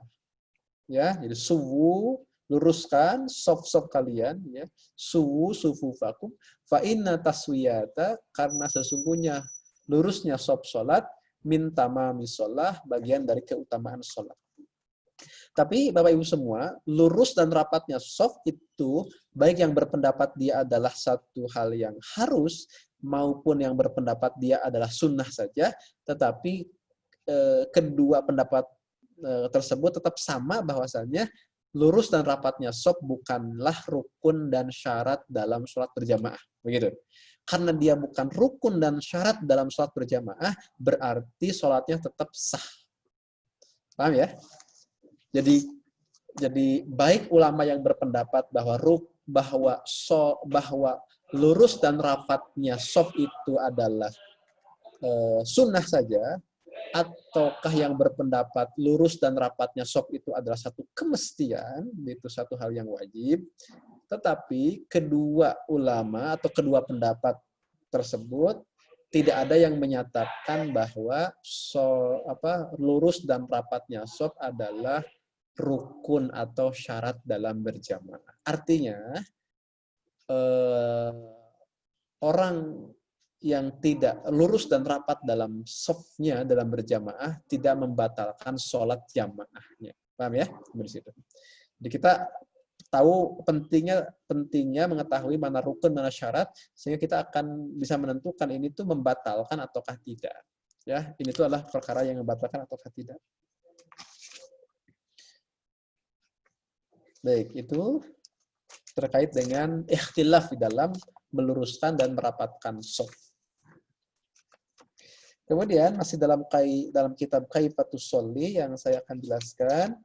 Ya, jadi suwu, luruskan saf-saf kalian, ya. Suwu sufufakum fa inna taswiyata, karena sesungguhnya lurusnya saf salat min tamamis shalah, bagian dari keutamaan salat. Tapi Bapak Ibu semua, lurus dan rapatnya saf itu, baik yang berpendapat dia adalah satu hal yang harus maupun yang berpendapat dia adalah sunnah saja, tetapi kedua pendapat tersebut tetap sama bahwasannya lurus dan rapatnya saf bukanlah rukun dan syarat dalam sholat berjamaah. Begitu. Karena dia bukan rukun dan syarat dalam sholat berjamaah, berarti sholatnya tetap sah. Paham ya? Jadi baik ulama yang berpendapat bahwa lurus dan rapatnya saf itu adalah sunnah saja, ataukah yang berpendapat lurus dan rapatnya saf itu adalah satu kemestian, itu satu hal yang wajib. Tetapi kedua ulama atau kedua pendapat tersebut tidak ada yang menyatakan bahwa lurus dan rapatnya saf adalah rukun atau syarat dalam berjamaah. Artinya orang yang tidak lurus dan rapat dalam shafnya dalam berjamaah tidak membatalkan sholat jamaahnya. Paham ya? Di situ. Jadi kita tahu pentingnya mengetahui mana rukun, mana syarat, sehingga kita akan bisa menentukan ini tuh membatalkan ataukah tidak. Ya, ini tuh adalah perkara yang membatalkan ataukah tidak. Baik, itu terkait dengan ikhtilaf di dalam meluruskan dan merapatkan shaf. Kemudian masih dalam kitab Kaifatus Sholli yang saya akan jelaskan.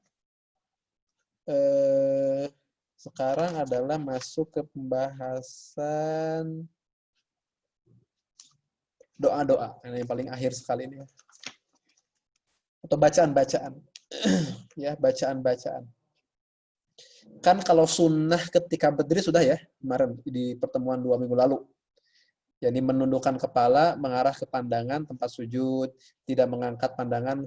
Sekarang adalah masuk ke pembahasan doa-doa. Ini yang paling akhir sekali ini. Atau bacaan-bacaan. Ya, bacaan-bacaan. Kan kalau sunnah ketika berdiri sudah ya, kemarin di pertemuan 2 minggu lalu. Jadi menundukkan kepala, mengarah ke pandangan tempat sujud, tidak mengangkat pandangan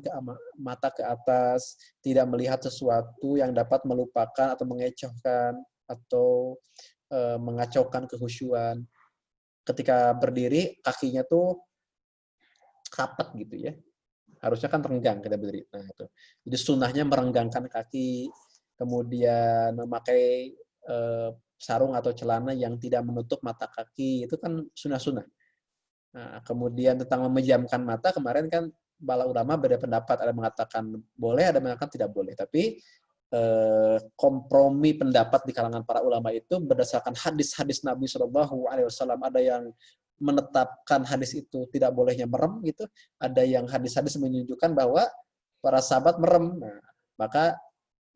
mata ke atas, tidak melihat sesuatu yang dapat melupakan atau mengecohkan atau mengacaukan kehusyuan. Ketika berdiri, kakinya tuh rapat gitu ya. Harusnya kan renggang kita berdiri. Nah, itu. Jadi sunnahnya merenggangkan kaki, kemudian memakai sarung atau celana yang tidak menutup mata kaki, itu kan sunnah-sunnah. Nah, kemudian tentang memejamkan mata, kemarin kan para ulama beda pendapat, ada mengatakan boleh, ada mengatakan tidak boleh. Tapi kompromi pendapat di kalangan para ulama itu berdasarkan hadis-hadis Nabi SAW. Ada yang menetapkan hadis itu tidak bolehnya merem gitu, ada yang hadis-hadis menunjukkan bahwa para sahabat merem. Nah, maka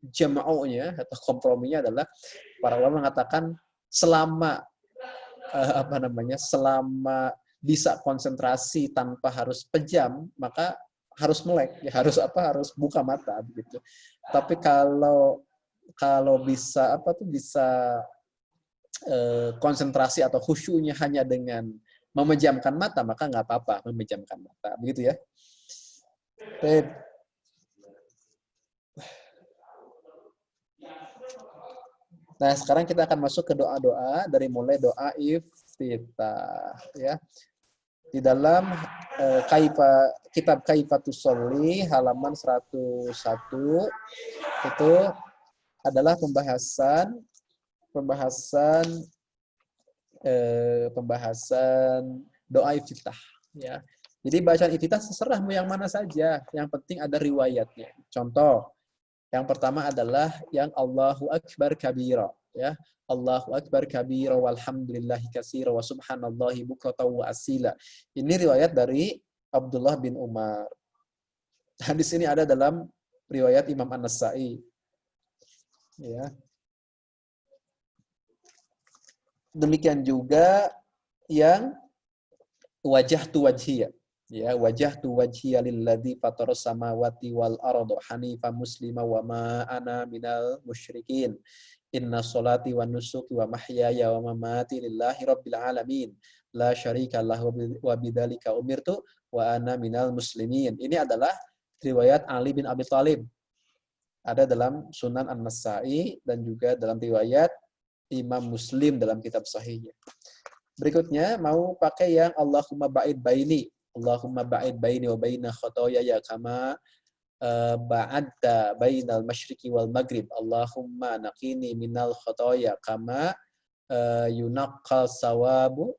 jama'unya atau komprominya adalah para ulama mengatakan selama selama bisa konsentrasi tanpa harus pejam, maka harus melek, ya harus buka mata begitu. Tapi kalau bisa konsentrasi atau khusyunya hanya dengan memejamkan mata, maka nggak apa-apa memejamkan mata, begitu ya. Nah, sekarang kita akan masuk ke doa-doa, dari mulai doa iftitah ya. Di dalam kitab Kaifatus Sholli halaman 101 itu adalah pembahasan doa iftitah ya. Jadi bacaan iftitah terserah mau yang mana saja, yang penting ada riwayatnya. Contoh, yang pertama adalah yang Allahu Akbar kabira, ya. Allahu Akbar kabira walhamdulillahi katsira wa subhanallahi bukratan wa asila. Ini riwayat dari Abdullah bin Umar. Hadis ini ada dalam riwayat Imam An-Nasa'i. Ya. Demikian juga yang wajah tu wajhiya. Ya, wajah tu wajhiya lilladzi fataras samawati wal arda hanifan muslima wa ma ana minal musyrikin. Inna sholati wa nusuki wa mahyaya wa mamati lillahi rabbil alamin. La syarika lahu wa bidzalika umirtu wa ana minal muslimin. Ini adalah riwayat Ali bin Abi Thalib. Ada dalam Sunan An-Nasa'i dan juga dalam riwayat Imam Muslim dalam kitab sahihnya. Berikutnya mau pakai yang Allahumma ba'id baini. Allahumma ba'id baini wa baina khotoyaya kama ba'adta bainal masyriqi wal maghrib. Allahumma naqini minal khotoya kama yunaqqa sawabu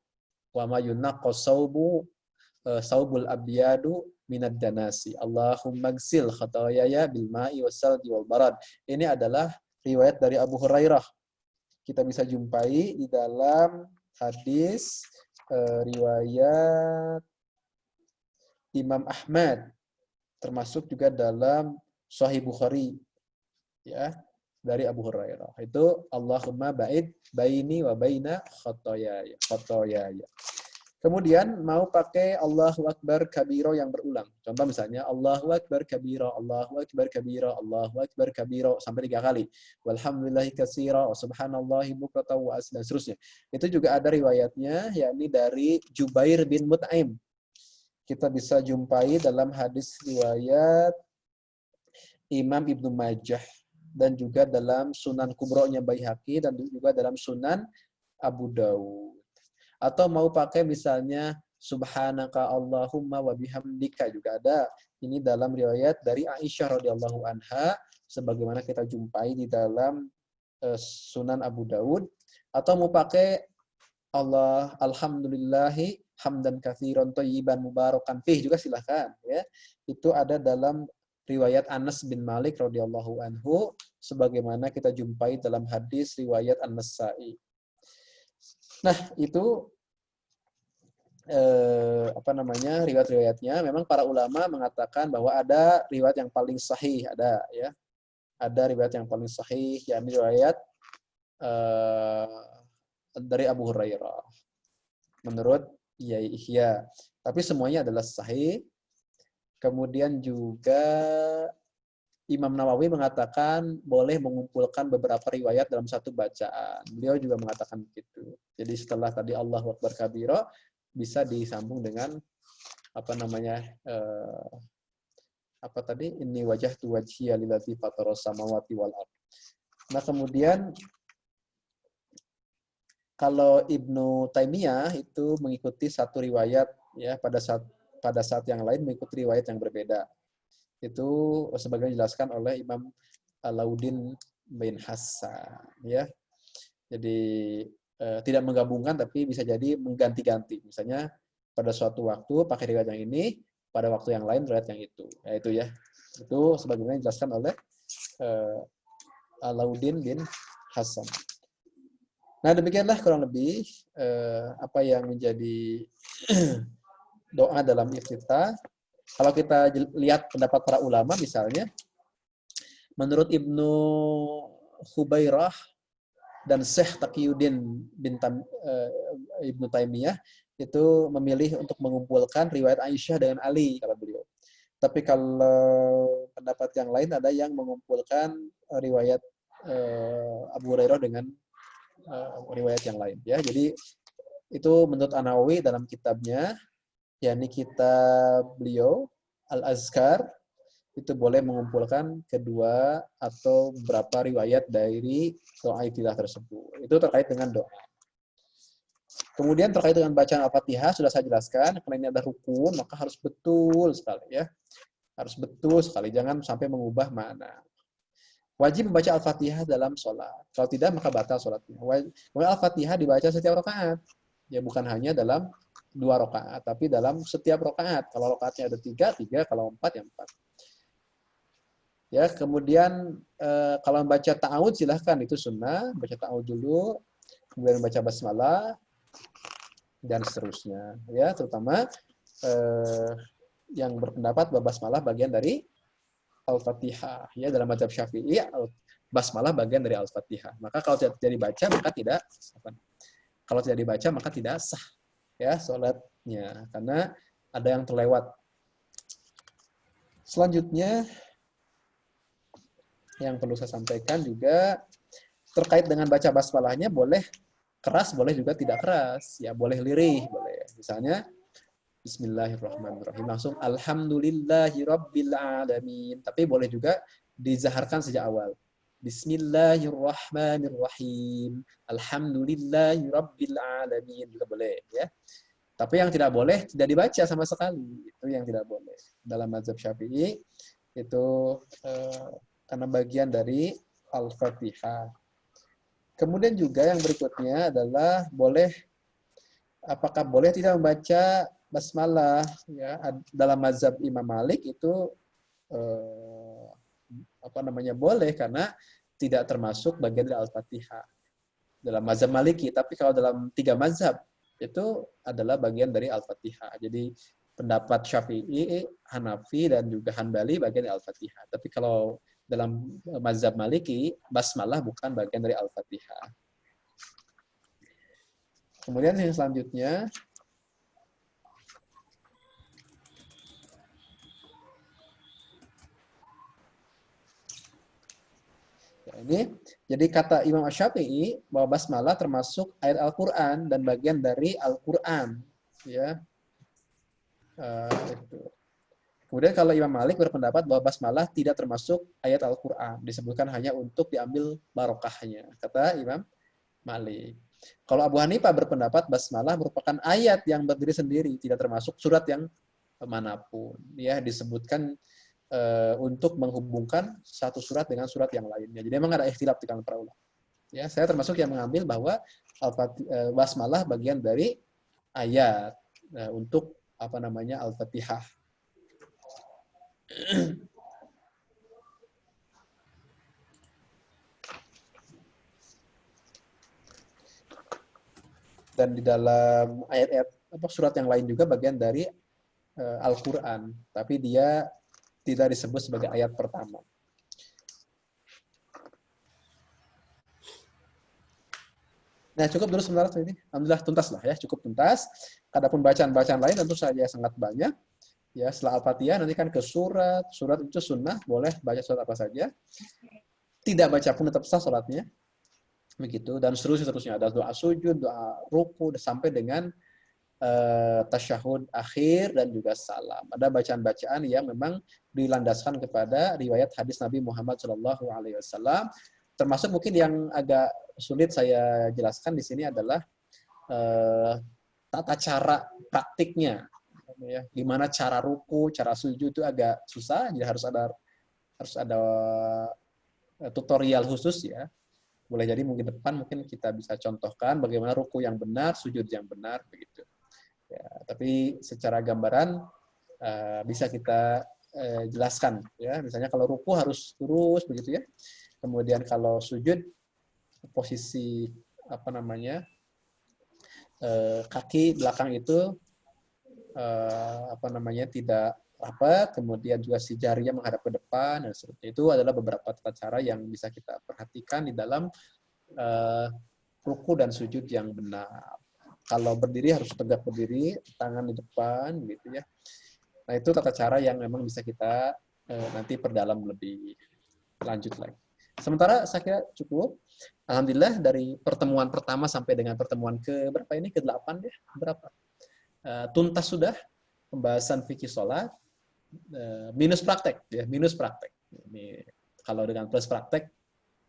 wa ma yunaqqa saubul abyadu minad danasi. Allahumma gsil khotoyaya bil ma'i wassalji wal barad. Ini adalah riwayat dari Abu Hurairah. Kita bisa jumpai di dalam hadis riwayat Imam Ahmad, termasuk juga dalam Sahih Bukhari, ya, dari Abu Hurairah. Itu Allahumma ba'id baini wa baina khotoyaya. Kemudian mau pakai Allahu Akbar kabiro yang berulang. Contoh misalnya Allahu Akbar kabiro, Allahu Akbar kabiro, Allahu Akbar kabiro sampai 3 kali. Walhamdulillahi katsira wa subhanallahi bukratan wa asla, dan seterusnya. Itu juga ada riwayatnya, yakni dari Jubair bin Mut'aim. Kita bisa jumpai dalam hadis riwayat Imam Ibnu Majah dan juga dalam Sunan Kubro'nya Baihaqi dan juga dalam Sunan Abu Dawud. Atau mau pakai misalnya subhanaka Allahumma wa bihamdika juga ada. Ini dalam riwayat dari Aisyah radhiyallahu anha sebagaimana kita jumpai di dalam Sunan Abu Dawud. Atau mau pakai Allah alhamdulillahi hamdan katsiran thayyiban mubarakan fih juga silakan, ya. Itu ada dalam riwayat Anas bin Malik radhiyallahu anhu sebagaimana kita jumpai dalam hadis riwayat An-Nasa'i. Nah, itu riwayat-riwayatnya. Memang para ulama mengatakan bahwa ada riwayat yang paling sahih, ada, ya. Ada riwayat yang paling sahih, yakni riwayat dari Abu Hurairah menurut Ihya. Tapi semuanya adalah sahih. Kemudian juga Imam Nawawi mengatakan boleh mengumpulkan beberapa riwayat dalam satu bacaan. Beliau juga mengatakan begitu. Jadi setelah tadi Allahu Akbar kabira bisa disambung dengan ini wajhtu wajhiya lillati fataras samawati wal ardh. Nah, kemudian kalau Ibnu Taimiyah itu mengikuti satu riwayat, ya, pada saat yang lain mengikuti riwayat yang berbeda. Itu sebagaimana dijelaskan oleh Imam Alauddin bin Hasan, ya. Jadi tidak menggabungkan tapi bisa jadi mengganti-ganti. Misalnya pada suatu waktu pakai riwayat yang ini, pada waktu yang lain riwayat yang itu. Ya, itu, ya. Itu sebagaimana dijelaskan oleh Alauddin bin Hasan. Nah, demikianlah kurang lebih apa yang menjadi doa dalam iftitah. Kalau kita lihat pendapat para ulama misalnya, menurut Ibnu Khubairah dan Syekh Taqiyuddin bin Ibnu Taimiyah itu memilih untuk mengumpulkan riwayat Aisyah dengan Ali kata beliau. Tapi kalau pendapat yang lain ada yang mengumpulkan riwayat Abu Hurairah dengan riwayat yang lain, ya. Jadi itu menurut An-Nawawi dalam kitabnya, yakni kitab beliau Al-Azkar, itu boleh mengumpulkan kedua atau beberapa riwayat dari doa iftitah tersebut. Itu terkait dengan doa. Kemudian terkait dengan bacaan Al-Fatihah sudah saya jelaskan, karena ini ada rukun maka harus betul sekali, ya. Harus betul sekali, jangan sampai mengubah makna. Wajib membaca Al-Fatihah dalam sholat. Kalau tidak, maka batal sholatnya. Al-Fatihah dibaca setiap rakaat. Ya, bukan hanya dalam 2 rakaat, tapi dalam setiap rakaat. Kalau rakaatnya ada 3, kalau 4, ya 4. Ya, kemudian kalau membaca ta'awud silahkan, itu sunnah. Baca ta'awud dulu, kemudian membaca basmalah, dan seterusnya. Ya, terutama yang berpendapat bahwa basmalah bagian dari Al-Fatihah, ya, dalam mazhab Syafi'i basmalah bagian dari Al-Fatihah. Maka kalau tidak dibaca maka tidak kalau tidak dibaca maka tidak sah ya salatnya karena ada yang terlewat. Selanjutnya yang perlu saya sampaikan juga terkait dengan baca basmalahnya, boleh keras, boleh juga tidak keras. Ya, boleh lirih, boleh. Misalnya Bismillahirrahmanirrahim. Langsung Alhamdulillahirabbil alamin. Tapi boleh juga dizaharkan sejak awal. Bismillahirrahmanirrahim. Alhamdulillahirabbil alamin juga boleh ya. Tapi yang tidak boleh tidak dibaca sama sekali. Itu yang tidak boleh. Dalam mazhab Syafi'i itu karena bagian dari Al-Fatihah. Kemudian juga yang berikutnya adalah apakah boleh tidak membaca basmalah ya, dalam mazhab Imam Malik itu boleh karena tidak termasuk bagian dari Al-Fatihah. Dalam mazhab Maliki, tapi kalau dalam 3 mazhab itu adalah bagian dari Al-Fatihah. Jadi pendapat Syafi'i, Hanafi, dan juga Hanbali bagian dari Al-Fatihah. Tapi kalau dalam mazhab Maliki, basmalah bukan bagian dari Al-Fatihah. Kemudian yang selanjutnya, ini, jadi kata Imam Asy-Syafi'i bahwa basmalah termasuk ayat Al-Quran dan bagian dari Al-Quran. Ya. Kemudian kalau Imam Malik berpendapat bahwa basmalah tidak termasuk ayat Al-Quran. Disebutkan hanya untuk diambil barokahnya. Kata Imam Malik. Kalau Abu Hanifah berpendapat basmalah merupakan ayat yang berdiri sendiri. Tidak termasuk surat yang manapun. Ya, disebutkan untuk menghubungkan satu surat dengan surat yang lainnya. Jadi memang ada ikhtilaf di kalangan para ulama. Ya, saya termasuk yang mengambil bahwa basmalah bagian dari ayat untuk Al-Fatihah. Dan di dalam ayat-ayat surat yang lain juga bagian dari Al-Quran, tapi dia tidak disebut sebagai ayat pertama. Nah, cukup dulu sebenarnya ini. Alhamdulillah tuntas lah ya, cukup tuntas. Adapun bacaan-bacaan lain tentu saja sangat banyak. Ya, setelah Al-Fatihah nanti kan ke surat. Surat itu sunnah, boleh baca surat apa saja. Tidak baca pun tetap sah salatnya. Begitu, dan seterusnya. Ada doa sujud, doa ruku, sampai dengan tasyahud akhir dan juga salam. Ada bacaan-bacaan yang memang dilandaskan kepada riwayat hadis Nabi Muhammad SAW. Termasuk mungkin yang agak sulit saya jelaskan di sini adalah tata cara praktiknya. Ya, gimana cara ruku, cara sujud itu agak susah, jadi harus ada tutorial khusus ya. Boleh jadi mungkin depan mungkin kita bisa contohkan bagaimana ruku yang benar, sujud yang benar begitu. Ya, tapi secara gambaran bisa kita jelaskan ya. Misalnya kalau ruku harus lurus begitu ya. Kemudian kalau sujud posisi kaki belakang itu tidak rapat, kemudian juga si jarinya menghadap ke depan dan seterusnya. Itu adalah beberapa tata cara yang bisa kita perhatikan di dalam ruku dan sujud yang benar. Kalau berdiri harus tegak berdiri, tangan di depan, gitu ya. Nah itu tata cara yang memang bisa kita nanti perdalam lebih lanjut lagi. Sementara saya kira cukup. Alhamdulillah dari pertemuan pertama sampai dengan pertemuan ke-8 ya, berapa? Tuntas sudah pembahasan fikih sholat, minus praktek ya, minus praktek. Ini kalau dengan plus praktek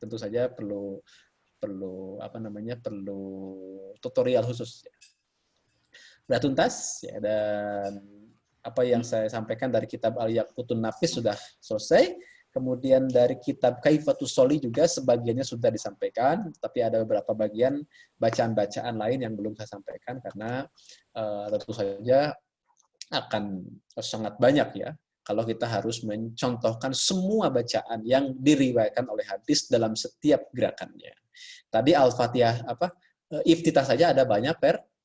tentu saja perlu tutorial khusus. Sudah tuntas ya, dan apa yang saya sampaikan dari kitab Al-Yaqutun Nafis sudah selesai. Kemudian dari kitab Kaifatus Sholi juga sebagiannya sudah disampaikan, tapi ada beberapa bagian bacaan-bacaan lain yang belum saya sampaikan karena tentu saja akan sangat banyak ya kalau kita harus mencontohkan semua bacaan yang diriwayatkan oleh hadis dalam setiap gerakannya. Tadi Al-Fatihah iftitah saja ada banyak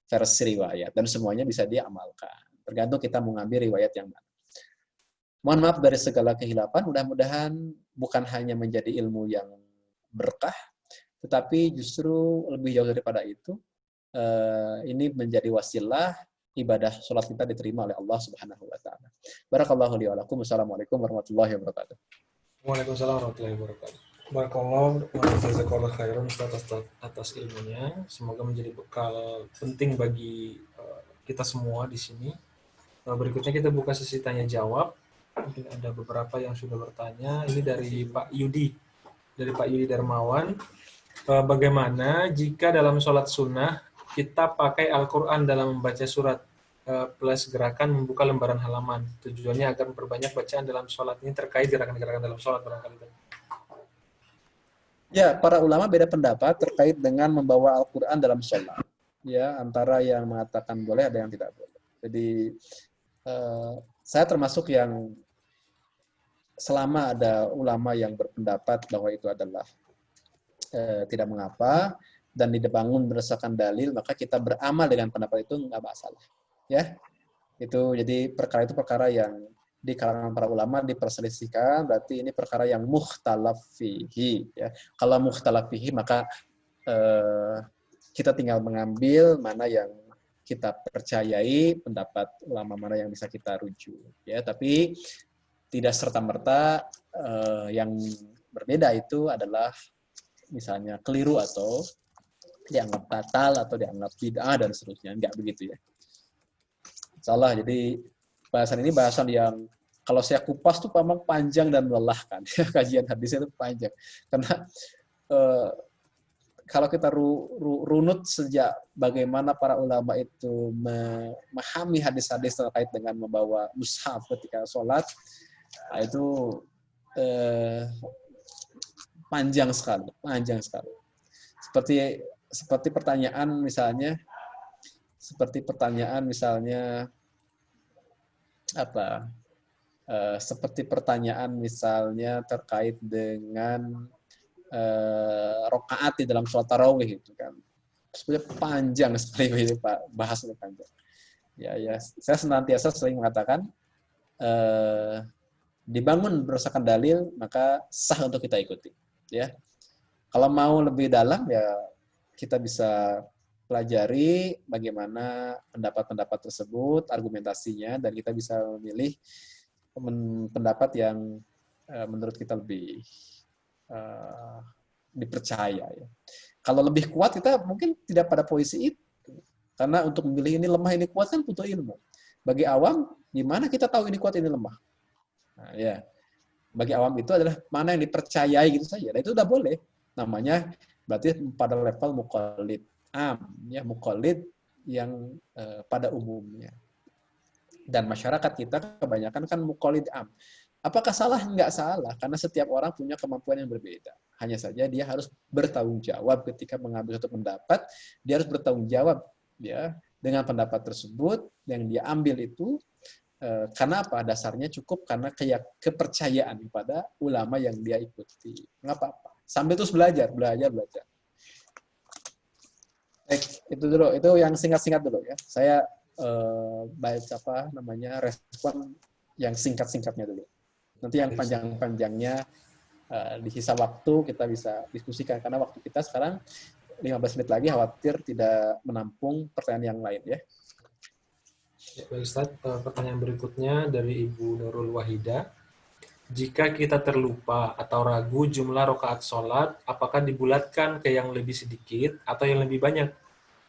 versi riwayat dan semuanya bisa diamalkan. Tergantung kita mengambil riwayat yang mana. Mohon maaf dari segala kehilafan, mudah-mudahan bukan hanya menjadi ilmu yang berkah, tetapi justru lebih jauh daripada itu, ini menjadi wasilah ibadah sholat kita diterima oleh Allah Subhanahu wa taala. Barakallahu li wa lakum. Wassalamualaikum warahmatullahi wabarakatuh.
Waalaikumsalam warahmatullahi wabarakatuh. Barakallah wa jazakallah khairan atas ilmunya. Semoga menjadi bekal penting bagi kita semua di sini. Berikutnya kita buka sesi tanya jawab. Mungkin ada beberapa yang sudah bertanya. Ini dari Pak Yudi. Dari Pak Yudi Darmawan. Bagaimana jika dalam sholat sunnah kita pakai Al-Quran dalam membaca surat plus gerakan membuka lembaran halaman. Tujuannya agar memperbanyak bacaan dalam sholat. Ini terkait gerakan-gerakan dalam sholat barangkali.
Ya, para ulama beda pendapat terkait dengan membawa Al-Quran dalam sholat. Ya, antara yang mengatakan boleh, ada yang tidak boleh. Jadi, saya termasuk yang selama ada ulama yang berpendapat bahwa itu adalah tidak mengapa, dan dibangun berdasarkan dalil, maka kita beramal dengan pendapat itu nggak masalah. Ya, itu jadi perkara itu perkara yang di kalangan para ulama diperselisihkan, berarti ini perkara yang mukhtalaf fihi. Ya. Kalau mukhtalaf fihi, maka kita tinggal mengambil mana yang kita percayai, pendapat ulama mana yang bisa kita rujuk. Ya, tapi tidak serta-merta yang berbeda itu adalah misalnya keliru atau dianggap batal atau dianggap bid'ah dan seterusnya. Enggak begitu ya. Salah. Jadi bahasan ini bahasan yang kalau saya kupas tuh memang panjang dan melelahkan. Kajian hadisnya itu panjang. Karena kalau kita runut sejak bagaimana para ulama itu memahami hadis-hadis terkait dengan membawa mushaf ketika sholat, itu panjang sekali. Seperti pertanyaan misalnya apa? Seperti pertanyaan misalnya terkait dengan rakaat di dalam sholat tarawih itu kan. Sebenarnya panjang sekali Pak, bahasnya panjang. Ya, saya senantiasa sering mengatakan dibangun berdasarkan dalil maka sah untuk kita ikuti. Ya, kalau mau lebih dalam ya kita bisa pelajari bagaimana pendapat-pendapat tersebut, argumentasinya, dan kita bisa memilih pendapat yang menurut kita lebih dipercaya. Ya. Kalau lebih kuat kita mungkin tidak pada posisi itu, karena untuk memilih ini lemah ini kuat kan butuh ilmu. Bagi awam, gimana kita tahu ini kuat ini lemah? Nah, ya, bagi awam itu adalah mana yang dipercayai gitu saja. Nah, itu udah boleh. Namanya berarti pada level muqallid ya, muqallid yang pada umumnya. Dan masyarakat kita kebanyakan kan muqallid am. Apakah salah? Enggak salah, karena setiap orang punya kemampuan yang berbeda. Hanya saja dia harus bertanggung jawab ketika mengambil satu pendapat, dia harus bertanggung jawab ya dengan pendapat tersebut yang dia ambil itu. Karena apa? Dasarnya cukup karena kepercayaan kepada ulama yang dia ikuti. Nggak apa-apa. Sambil terus belajar. Baik, itu dulu. Itu yang singkat-singkat dulu ya. Saya respon yang singkat-singkatnya dulu. Nanti yang panjang-panjangnya di sisa waktu kita bisa diskusikan. Karena waktu kita sekarang 15 menit lagi, khawatir tidak menampung pertanyaan yang lain ya.
Ya, Pak Ustadz, pertanyaan berikutnya dari Ibu Nurul Wahida. Jika kita terlupa atau ragu jumlah rakaat sholat, apakah dibulatkan ke yang lebih sedikit atau yang lebih banyak?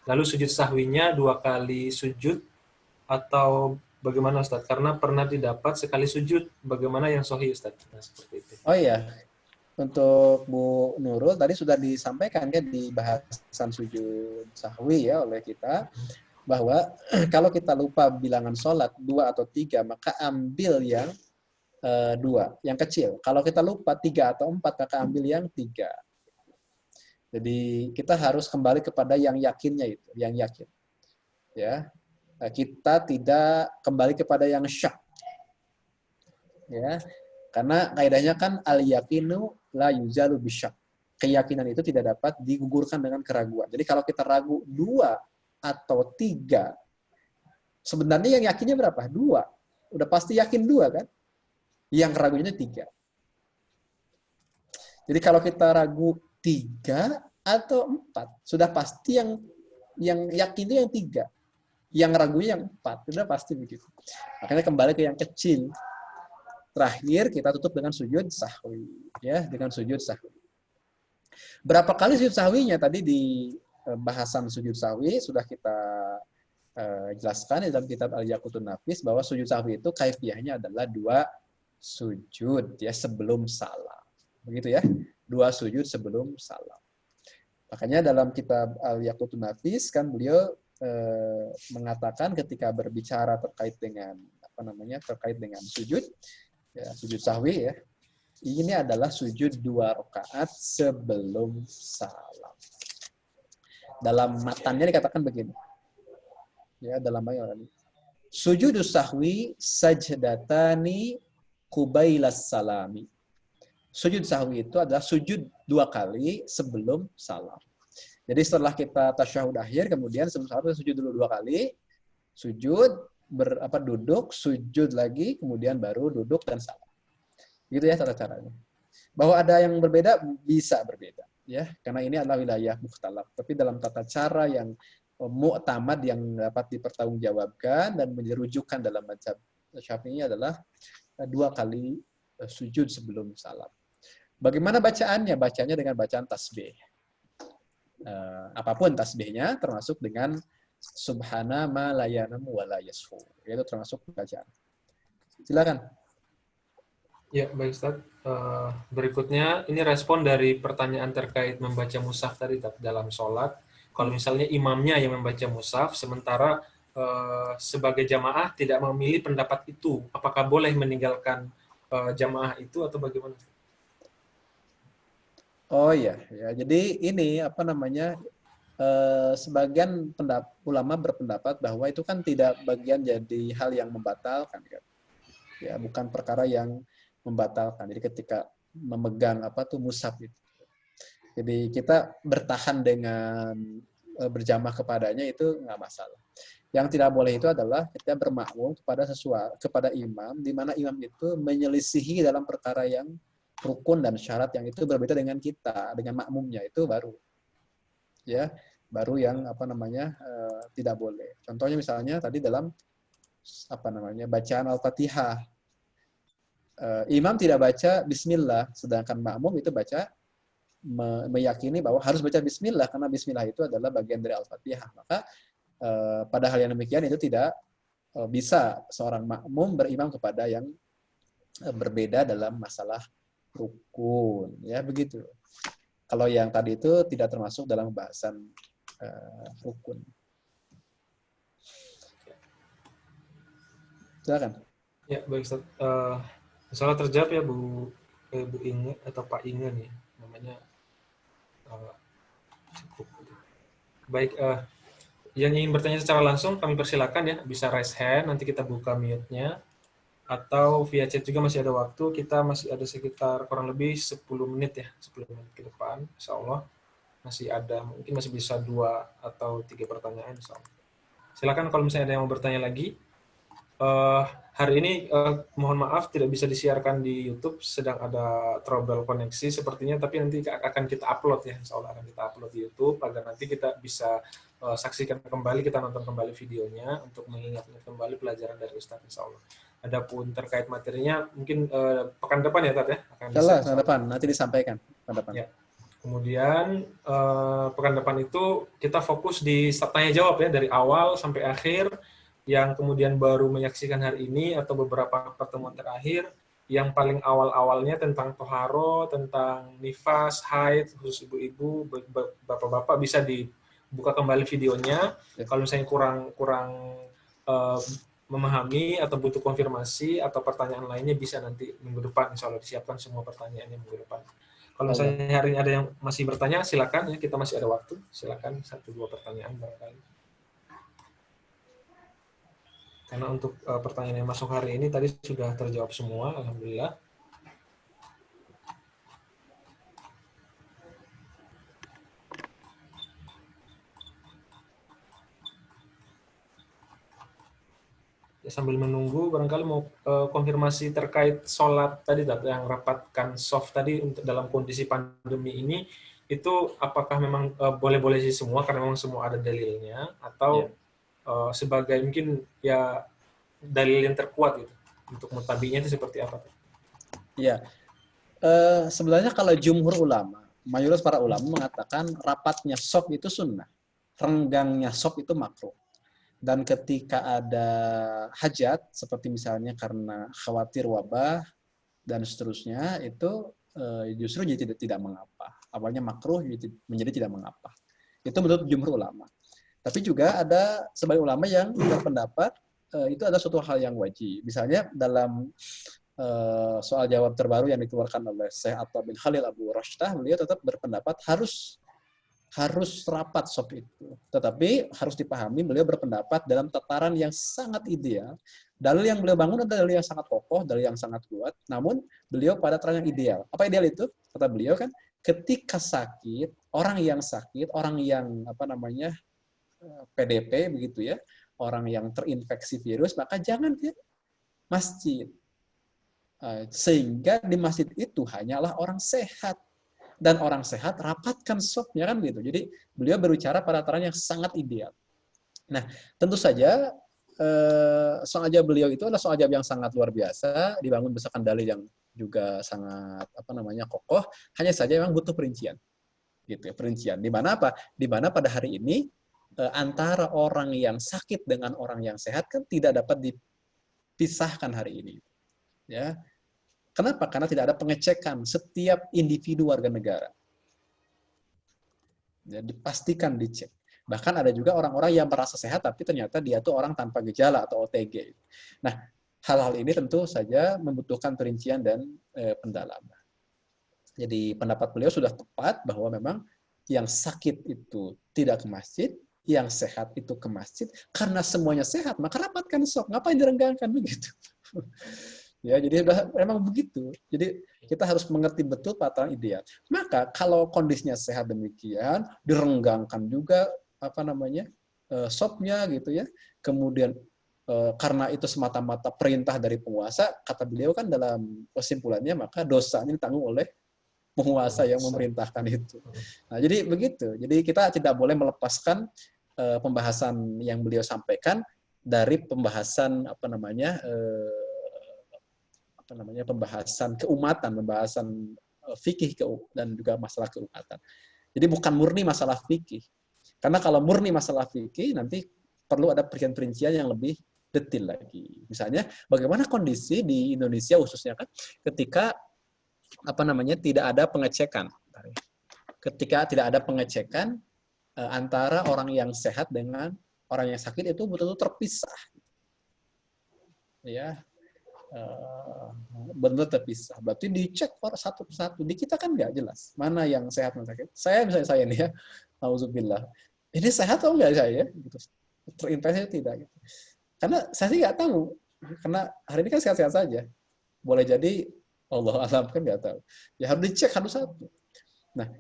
Lalu sujud sahwinya 2 kali sujud atau bagaimana Ustadz? Karena pernah didapat sekali sujud. Bagaimana yang sahih Ustadz? Nah, seperti itu.
Oh iya, untuk Bu Nurul tadi sudah disampaikan kan di bahasan sujud sahwi ya oleh kita, bahwa kalau kita lupa bilangan sholat 2 atau 3, maka ambil yang 2, yang kecil. Kalau kita lupa 3 atau 4, maka ambil yang 3. Jadi kita harus kembali kepada yang yakinnya itu, yang yakin. Ya, kita tidak kembali kepada yang syak. Ya, karena kaidahnya kan al-yaqinu la yuzalu bisyak. Keyakinan itu tidak dapat digugurkan dengan keraguan. Jadi kalau kita ragu 2 atau 3, sebenarnya yang yakinnya berapa? 2. Udah pasti yakin 2 kan? Yang ragunya 3. Jadi kalau kita ragu 3 atau 4. Sudah pasti yang yakin itu yang 3. Yang ragu yang 4. Sudah pasti begitu. Makanya kembali ke yang kecil. Terakhir kita tutup dengan sujud sahwi, ya, dengan sujud sahwi. Berapa kali sujud sahwinya tadi di bahasan sujud sahwi sudah kita jelaskan di dalam kitab Al-Yaqutun Nafis bahwa sujud sahwi itu kaifiahnya adalah 2 sujud ya sebelum salam. Begitu ya. 2 sujud sebelum salam. Makanya dalam kitab Al-Yaqutun Nafis kan beliau mengatakan ketika berbicara terkait dengan terkait dengan sujud ya, sujud sahwi ya. Ini adalah sujud 2 rakaat sebelum salam. Dalam matannya dikatakan begini. Ya, dalam ayat ini. Sujud sahwi sajdatani qubailas salami. Sujud sahwi itu adalah sujud 2 kali sebelum salam. Jadi setelah kita tasyahud akhir, kemudian sebelum salam kita sujud dulu 2 kali, sujud, duduk, sujud lagi, kemudian baru duduk dan salam. Gitu ya tata caranya. Bahwa ada yang berbeda, bisa berbeda. Ya, karena ini adalah wilayah mukhtalaf. Tapi dalam tata cara yang mu'tamad yang dapat dipertanggungjawabkan dan dirujukan dalam mazhab Syafi'i adalah 2 kali sujud sebelum salam. Bagaimana bacaannya? Bacanya dengan bacaan tasbih. Apapun tasbihnya, termasuk dengan subhana ma la yanamu wa la yasfu. Itu termasuk bacaan. Silakan.
Ya, baik Ustaz. Berikutnya, ini respon dari pertanyaan terkait membaca mushaf tadi dalam sholat. Kalau misalnya imamnya yang membaca mushaf, sementara sebagai jamaah tidak memilih pendapat itu, apakah boleh meninggalkan jamaah itu atau bagaimana?
Oh iya, ya. Jadi ini sebagian ulama berpendapat bahwa itu kan tidak bagian jadi hal yang membatalkan, kan? Ya, bukan perkara yang membatalkan. Jadi ketika memegang mushaf itu, jadi kita bertahan dengan berjamaah kepadanya itu nggak masalah. Yang tidak boleh itu adalah kita bermakmum kepada imam, di mana imam itu menyelisihi dalam perkara yang rukun dan syarat yang itu berbeda dengan kita, dengan makmumnya, itu baru yang tidak boleh. Contohnya misalnya tadi dalam bacaan Al-Fatihah, imam tidak baca bismillah, sedangkan makmum itu meyakini bahwa harus baca bismillah karena bismillah itu adalah bagian dari Al-Fatihah. Maka pada hal yang demikian itu tidak bisa seorang makmum berimam kepada yang berbeda dalam masalah rukun, ya begitu. Kalau yang tadi itu tidak termasuk dalam bahasan rukun. Silakan.
Ya, baik Ustaz. Misalnya terjawab ya Bu Inge atau Pak Inge nih, namanya cukup. Baik, yang ingin bertanya secara langsung kami persilakan ya, bisa raise hand, nanti kita buka mute-nya. Atau via chat juga masih ada waktu, kita masih ada sekitar kurang lebih 10 menit ya, 10 menit ke depan, insya Allah masih ada, mungkin masih bisa 2 atau 3 pertanyaan, insya Allah. Silakan kalau misalnya ada yang mau bertanya lagi. Hari ini mohon maaf tidak bisa disiarkan di YouTube, sedang ada trouble koneksi sepertinya, tapi nanti akan kita upload ya, insya Allah akan kita upload di YouTube agar nanti kita bisa saksikan kembali, kita nonton kembali videonya untuk mengingat kembali pelajaran dari Ustaz, insya Allah. Adapun terkait materinya mungkin pekan depan ya Tad ya?
Pekan depan, nanti disampaikan pekan depan. Ya.
Kemudian pekan depan itu kita fokus di tanya jawab ya, dari awal sampai akhir. Yang kemudian baru menyaksikan hari ini atau beberapa pertemuan terakhir, yang paling awal-awalnya tentang toharo, tentang nifas, haid, khusus ibu-ibu, bapak-bapak bisa dibuka kembali videonya. Ya. Kalau misalnya kurang memahami atau butuh konfirmasi atau pertanyaan lainnya bisa nanti minggu depan, insya Allah disiapkan semua pertanyaannya minggu depan. Kalau misalnya hari ini ada yang masih bertanya, silakan ya, kita masih ada waktu, silakan 1-2 pertanyaan barangkali. Karena untuk pertanyaan yang masuk hari ini tadi sudah terjawab semua, alhamdulillah. Ya, sambil menunggu, barangkali mau konfirmasi terkait sholat tadi, yang rapatkan soft tadi untuk dalam kondisi pandemi ini, itu apakah memang boleh-boleh sih semua karena memang semua ada dalilnya, atau sebagai mungkin ya dalil yang terkuat gitu untuk mutabinya itu seperti apa?
Iya. Sebenarnya kalau jumhur ulama, mayoritas para ulama mengatakan rapatnya sop itu sunnah, renggangnya sop itu makruh. Dan ketika ada hajat, seperti misalnya karena khawatir wabah dan seterusnya, itu justru jadi tidak mengapa. Awalnya makruh menjadi tidak mengapa. Itu menurut jumhur ulama. Tapi juga ada sebagian ulama yang berpendapat itu adalah suatu hal yang wajib. Misalnya dalam soal jawab terbaru yang dikeluarkan oleh Syekh Atta bin Khalil Abu Rashdah, beliau tetap berpendapat harus rapat sop itu. Tetapi harus dipahami beliau berpendapat dalam tataran yang sangat ideal. Dalil yang beliau bangun adalah dalil yang sangat kokoh, dalil yang sangat kuat. Namun beliau pada tataran yang ideal. Apa ideal itu? Kata beliau kan, ketika sakit, orang yang sakit, orang yang PDP begitu ya, orang yang terinfeksi virus, maka jangan ke masjid. Sehingga di masjid itu hanyalah orang sehat. Dan orang sehat rapatkan sopnya kan gitu. Jadi beliau berbicara pada tataran yang sangat ideal. Nah, tentu saja soal ajab beliau itu adalah soal ajab yang sangat luar biasa, dibangun berdasarkan dalil yang juga sangat kokoh. Hanya saja memang butuh perincian, gitu ya, perincian. Di mana apa? Di mana pada hari ini antara orang yang sakit dengan orang yang sehat kan tidak dapat dipisahkan hari ini, ya. Kenapa? Karena tidak ada pengecekan setiap individu warga negara. Ya, dipastikan dicek. Bahkan ada juga orang-orang yang merasa sehat, tapi ternyata dia itu orang tanpa gejala atau OTG. Nah, hal-hal ini tentu saja membutuhkan perincian dan pendalaman. Jadi pendapat beliau sudah tepat bahwa memang yang sakit itu tidak ke masjid, yang sehat itu ke masjid. Karena semuanya sehat, maka rapatkan sop. Ngapain direnggangkan begitu? Ya, jadi memang begitu. Jadi kita harus mengerti betul tataran ideal. Maka kalau kondisinya sehat demikian, direnggangkan juga sopnya gitu ya. Kemudian karena itu semata-mata perintah dari penguasa, kata beliau kan dalam kesimpulannya, maka dosanya ditanggung oleh penguasa yang memerintahkan itu. Nah, jadi begitu. Jadi kita tidak boleh melepaskan pembahasan yang beliau sampaikan dari pembahasan pembahasan keumatan, pembahasan fikih dan juga masalah keumatan. Jadi bukan murni masalah fikih. Karena kalau murni masalah fikih, nanti perlu ada perincian yang lebih detail lagi. Misalnya, bagaimana kondisi di Indonesia khususnya kan, ketika tidak ada pengecekan. Ketika tidak ada pengecekan antara orang yang sehat dengan orang yang sakit itu betul-betul terpisah. Ya, benar terpisah. Berarti dicek satu persatu. Di kita kan nggak jelas mana yang sehat mana sakit. Saya nih ya, auzubillah. Ini sehat atau nggak saya? Gitu. Terinfeksi tidak? Gitu. Karena saya sih nggak tahu. Karena hari ini kan sehat-sehat saja. Boleh jadi Allah alam kan nggak tahu. Ya harus dicek satu-satu. Nah,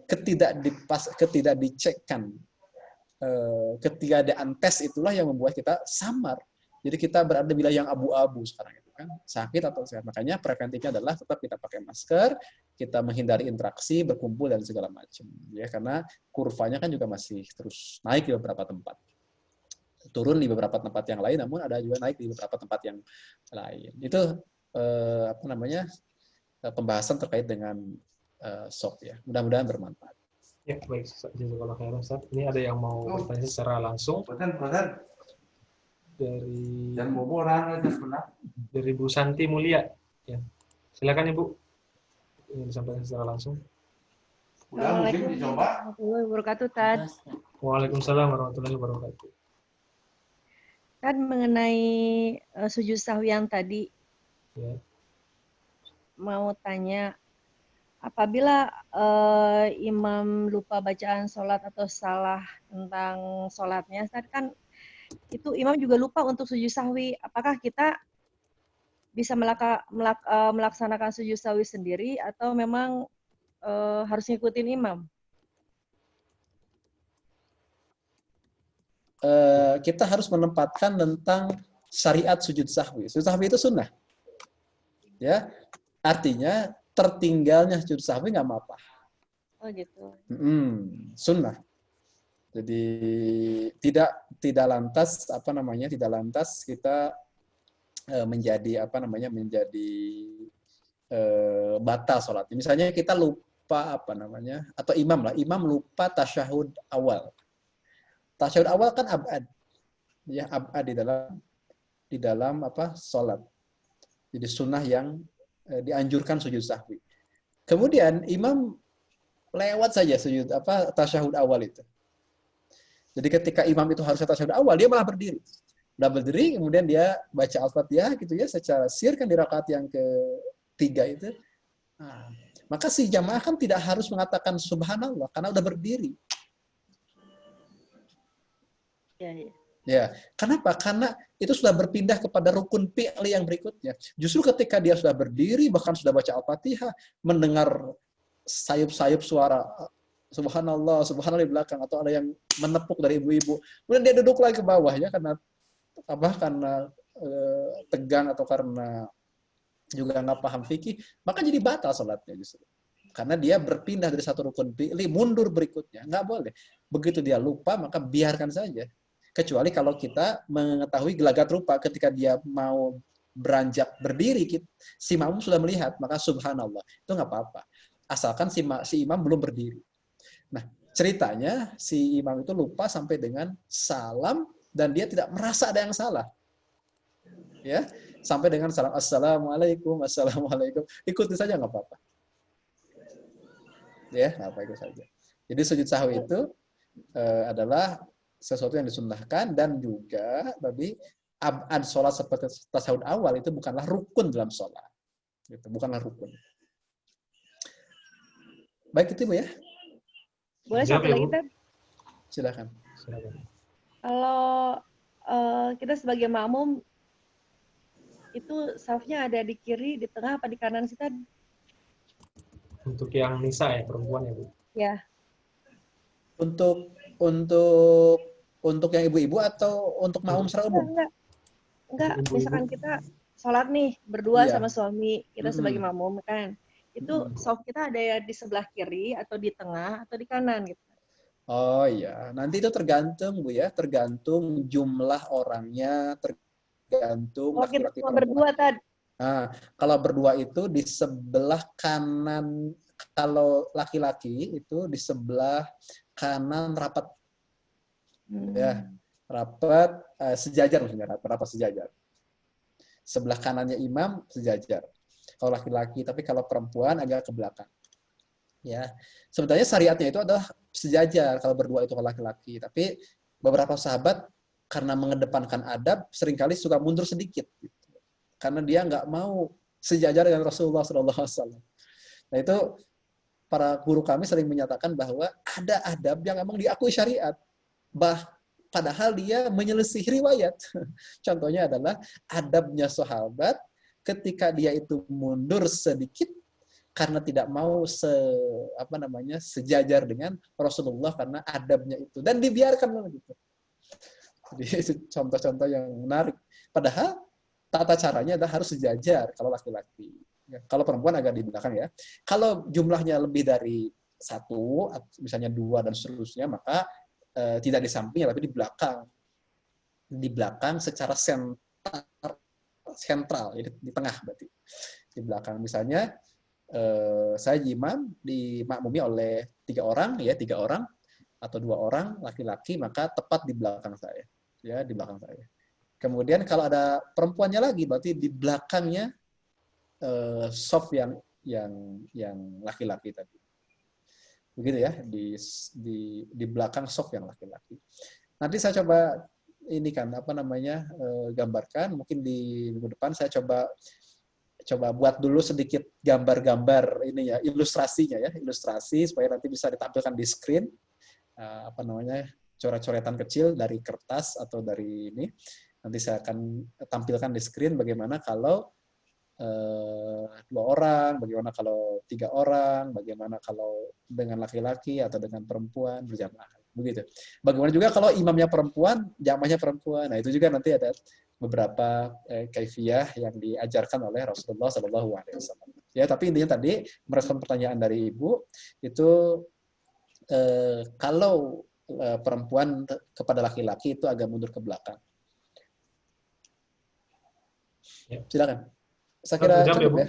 ketidakdicekkan, ketidakadaan tes itulah yang membuat kita samar. Jadi kita berada di wilayah yang abu-abu sekarang itu kan, sakit atau sehat. Makanya preventifnya adalah tetap kita pakai masker, kita menghindari interaksi, berkumpul dan segala macam. Ya, karena kurvanya kan juga masih terus naik di beberapa tempat. Turun di beberapa tempat yang lain, namun ada juga naik di beberapa tempat yang lain. Itu pembahasan terkait dengan SOP ya. Mudah-mudahan bermanfaat.
Ya, baik. Jazakallahu khairan, Ustaz. Ini ada yang mau bertanya secara langsung. Dari Bu Santi Mulia. Ya. Silakan Ibu. Ingin disampaikan secara langsung.
Assalamualaikum warahmatullahi wabarakatuh, Tad.
Waalaikumsalam warahmatullahi wabarakatuh.
Tad, mengenai sujud sahwi yang tadi,
ya,
mau tanya, apabila imam lupa bacaan sholat atau salah tentang sholatnya, Tad, kan itu imam juga lupa untuk sujud sahwi. Apakah kita bisa melaksanakan sujud sahwi sendiri atau memang harus ngikutin imam?
Kita harus menempatkan tentang syariat sujud sahwi. Sujud sahwi itu sunnah. Ya, artinya tertinggalnya sujud sahwi nggak apa-apa.
Oh gitu.
Sunnah. Jadi tidak lantas tidak lantas kita menjadi batal sholat. Misalnya kita lupa atau imam lupa tasyahud awal. Tasyahud awal kan abad, ya abad di dalam sholat. Jadi sunnah yang dianjurkan sujud sahwi. Kemudian imam lewat saja sujud tasyahud awal itu. Jadi ketika imam itu harusnya tasyahud awal, dia malah berdiri. Udah berdiri, kemudian dia baca Al-Fatihah gitu ya, secara sir kan di rakaat yang ketiga itu. Nah, maka si jamaah kan tidak harus mengatakan subhanallah karena udah berdiri.
Ya.
Ya, kenapa? Karena itu sudah berpindah kepada rukun fi'li yang berikutnya. Justru ketika dia sudah berdiri, bahkan sudah baca Al-Fatihah, mendengar sayup-sayup suara subhanallah, subhanallah di belakang, atau ada yang menepuk dari ibu-ibu. Kemudian dia duduk lagi ke bawah ya, karena tegang atau karena juga nggak paham fikih, maka jadi batal salatnya justru. Karena dia berpindah dari satu rukun fi'li mundur berikutnya. Nggak boleh. Begitu dia lupa, maka biarkan saja. Kecuali kalau kita mengetahui gelagat rupa ketika dia mau beranjak berdiri, si makmum sudah melihat, maka subhanallah. Itu nggak apa-apa. Asalkan si imam belum berdiri. Nah, ceritanya si imam itu lupa sampai dengan salam dan dia tidak merasa ada yang salah. Ya, sampai dengan salam assalamualaikum, assalamualaikum. Ikuti saja nggak apa-apa. Ya, apa itu saja. Jadi sujud sahwi itu adalah sesuatu yang disunnahkan, dan juga tadi abad sholat seperti tasyahud awal itu bukanlah rukun dalam sholat. Gitu, bukanlah rukun. Baik itu Bu ya.
Boleh satu lagi, Tad?
Silakan.
Kalau kita sebagai makmum, itu safnya ada di kiri, di tengah, apa di kanan sih, Tad?
Untuk yang nisa ya, perempuan ya Bu?
Ya.
Untuk yang ibu-ibu atau untuk makmum secara umum?
Enggak. Misalkan kita sholat nih, berdua sama suami, kita sebagai makmum kan. Itu saf kita ada ya di sebelah kiri, atau di tengah, atau di kanan gitu.
Oh iya, nanti itu tergantung Bu ya, tergantung jumlah orangnya, tergantung laki-laki
kita berdua Tad.
Nah, kalau berdua itu di sebelah kanan, kalau laki-laki itu di sebelah kanan rapat. Ya, rapat sejajar maksudnya, rapat sejajar. Sebelah kanannya imam sejajar. Kalau laki-laki, tapi kalau perempuan agak ke belakang. Ya, sebenarnya syariatnya itu adalah sejajar kalau berdua itu kalau laki-laki, tapi beberapa sahabat karena mengedepankan adab seringkali suka mundur sedikit gitu. Karena dia nggak mau sejajar dengan Rasulullah SAW. Nah itu para guru kami sering menyatakan bahwa ada adab yang memang diakui syariat, padahal dia menyelisih riwayat. Contohnya adalah adabnya sahabat ketika dia itu mundur sedikit karena tidak mau sejajar dengan Rasulullah karena adabnya itu, dan dibiarkan gitu. Jadi itu contoh-contoh yang menarik. Padahal tata caranya adalah harus sejajar kalau laki-laki. Ya, kalau perempuan agak di belakang ya. Kalau jumlahnya lebih dari satu, misalnya dua dan seterusnya, maka tidak di sampingnya tapi di belakang. Di belakang secara sentral, jadi di tengah berarti. Di belakang misalnya saya imam dimakmumi oleh 3 orang atau 2 orang laki-laki, maka tepat di belakang saya. Ya, di belakang saya. Kemudian kalau ada perempuannya lagi, berarti di belakangnya soft yang laki-laki tadi. Begitu ya, di belakang soft yang laki-laki. Nanti saya coba ini kan gambarkan, mungkin di minggu depan saya coba buat dulu sedikit gambar-gambar ini ya, ilustrasi supaya nanti bisa ditampilkan di screen, coret-coretan kecil dari kertas atau dari ini. Nanti saya akan tampilkan di screen bagaimana kalau 2 orang, bagaimana kalau 3 orang, bagaimana kalau dengan laki-laki atau dengan perempuan berjamaah. Begitu. Bagaimana juga kalau imamnya perempuan, jamaahnya perempuan. Nah, itu juga nanti ada beberapa kaifiyah yang diajarkan oleh Rasulullah SAW. Ya, tapi intinya tadi merespon pertanyaan dari Ibu itu kalau perempuan kepada laki-laki itu agak mundur ke belakang.
Ya.
Silakan. Saya kira
Jawab ya,
cukup
Bu?
ya.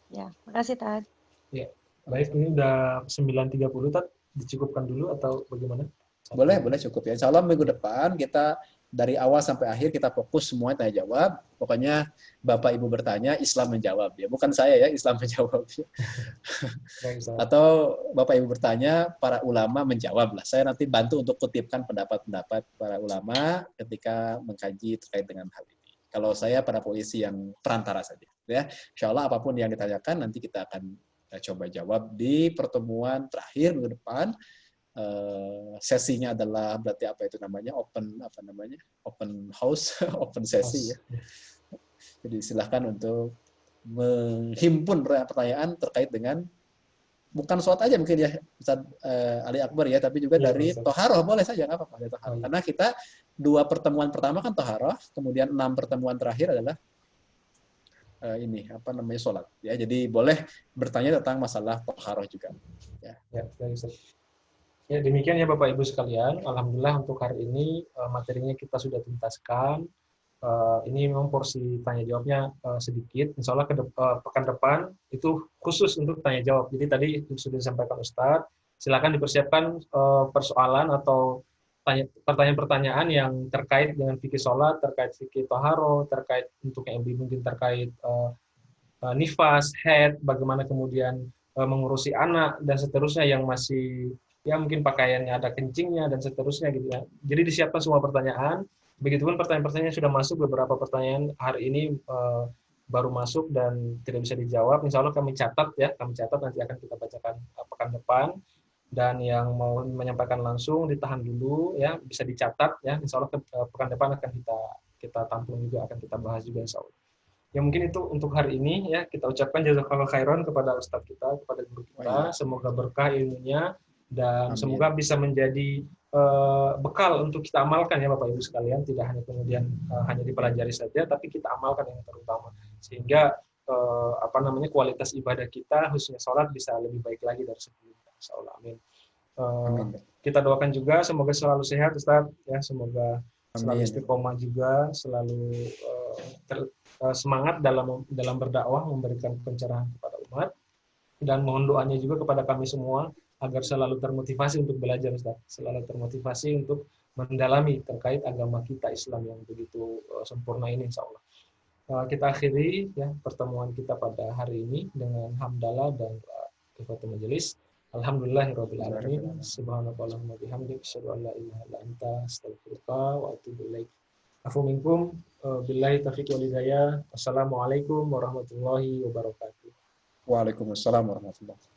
Ya, makasih Tad.
Ya. Baik, ini udah 9.30, Tat. Dicukupkan dulu atau bagaimana?
Boleh cukup ya. Insya Allah minggu depan kita dari awal sampai akhir kita fokus semua tanya jawab. Pokoknya Bapak Ibu bertanya, Islam menjawab ya. Bukan saya ya, Islam menjawab. Atau Bapak Ibu bertanya, para ulama menjawab lah. Saya nanti bantu untuk kutipkan pendapat-pendapat para ulama ketika mengkaji terkait dengan hal ini. Kalau saya pada posisi yang perantara saja ya. Insya Allah apapun yang ditanyakan nanti kita akan coba jawab di pertemuan terakhir minggu depan. Sesinya adalah berarti apa itu namanya, open house, open sesi ya. Jadi silahkan untuk menghimpun pertanyaan terkait dengan bukan sholat aja mungkin ya, Ustaz Ali Akbar ya, tapi juga dari toharoh boleh saja, nggak apa-apa. Karena kita 2 pertemuan pertama kan toharoh, kemudian 6 pertemuan terakhir adalah sholat ya. Jadi boleh bertanya tentang masalah toharoh juga.
Ya, demikian ya Bapak Ibu sekalian. Alhamdulillah untuk hari ini materinya kita sudah tuntaskan. Ini memang porsi tanya jawabnya sedikit. Insya Allah pekan depan itu khusus untuk tanya jawab. Jadi tadi sudah disampaikan Ustadz. Silakan dipersiapkan persoalan atau pertanyaan-pertanyaan yang terkait dengan fikih sholat, terkait fikih toharo, terkait untuk yang mungkin terkait nifas, haid, bagaimana kemudian mengurusi anak dan seterusnya yang masih ya mungkin pakaiannya ada kencingnya dan seterusnya gitu ya. Jadi disiapkan semua pertanyaan. Begitupun pertanyaan-pertanyaan sudah masuk, beberapa pertanyaan hari ini baru masuk dan tidak bisa dijawab. Insya Allah kami catat nanti akan kita bacakan pekan depan. Dan yang mau menyampaikan langsung ditahan dulu ya, bisa dicatat ya. Insya Allah pekan depan akan kita tampung juga, akan kita bahas juga insya Allah. Ya mungkin itu untuk hari ini ya, kita ucapkan jazakallahu khairan kepada Ustadz kita, kepada guru kita. Semoga berkah ilmunya dan amin. Semoga bisa menjadi bekal untuk kita amalkan ya Bapak Ibu sekalian, tidak hanya kemudian hanya dipelajari saja, tapi kita amalkan yang terutama, sehingga kualitas ibadah kita khususnya sholat bisa lebih baik lagi dari sebelumnya. Insyaallah amin. Kita doakan juga semoga selalu sehat Ustaz ya, semoga selalu istiqomah juga, selalu semangat dalam berdakwah, memberikan pencerahan kepada umat, dan mohon doanya juga kepada kami semua agar selalu termotivasi untuk belajar Ustaz, selalu termotivasi untuk mendalami terkait agama kita Islam yang begitu sempurna ini insyaallah. Kita akhiri ya pertemuan kita pada hari ini dengan hamdalah dan kifaatul majelis. Alhamdulillahirabbil alamin. Subhanakallahumma bihamdik asyhadu an la ilaha illa anta astaghfiruka wa atubu ilaik. Afu minkum billahi taufiq wal hidayah. Wassalamualaikum warahmatullahi wabarakatuh.
Waalaikumsalam warahmatullahi wabarakatuh.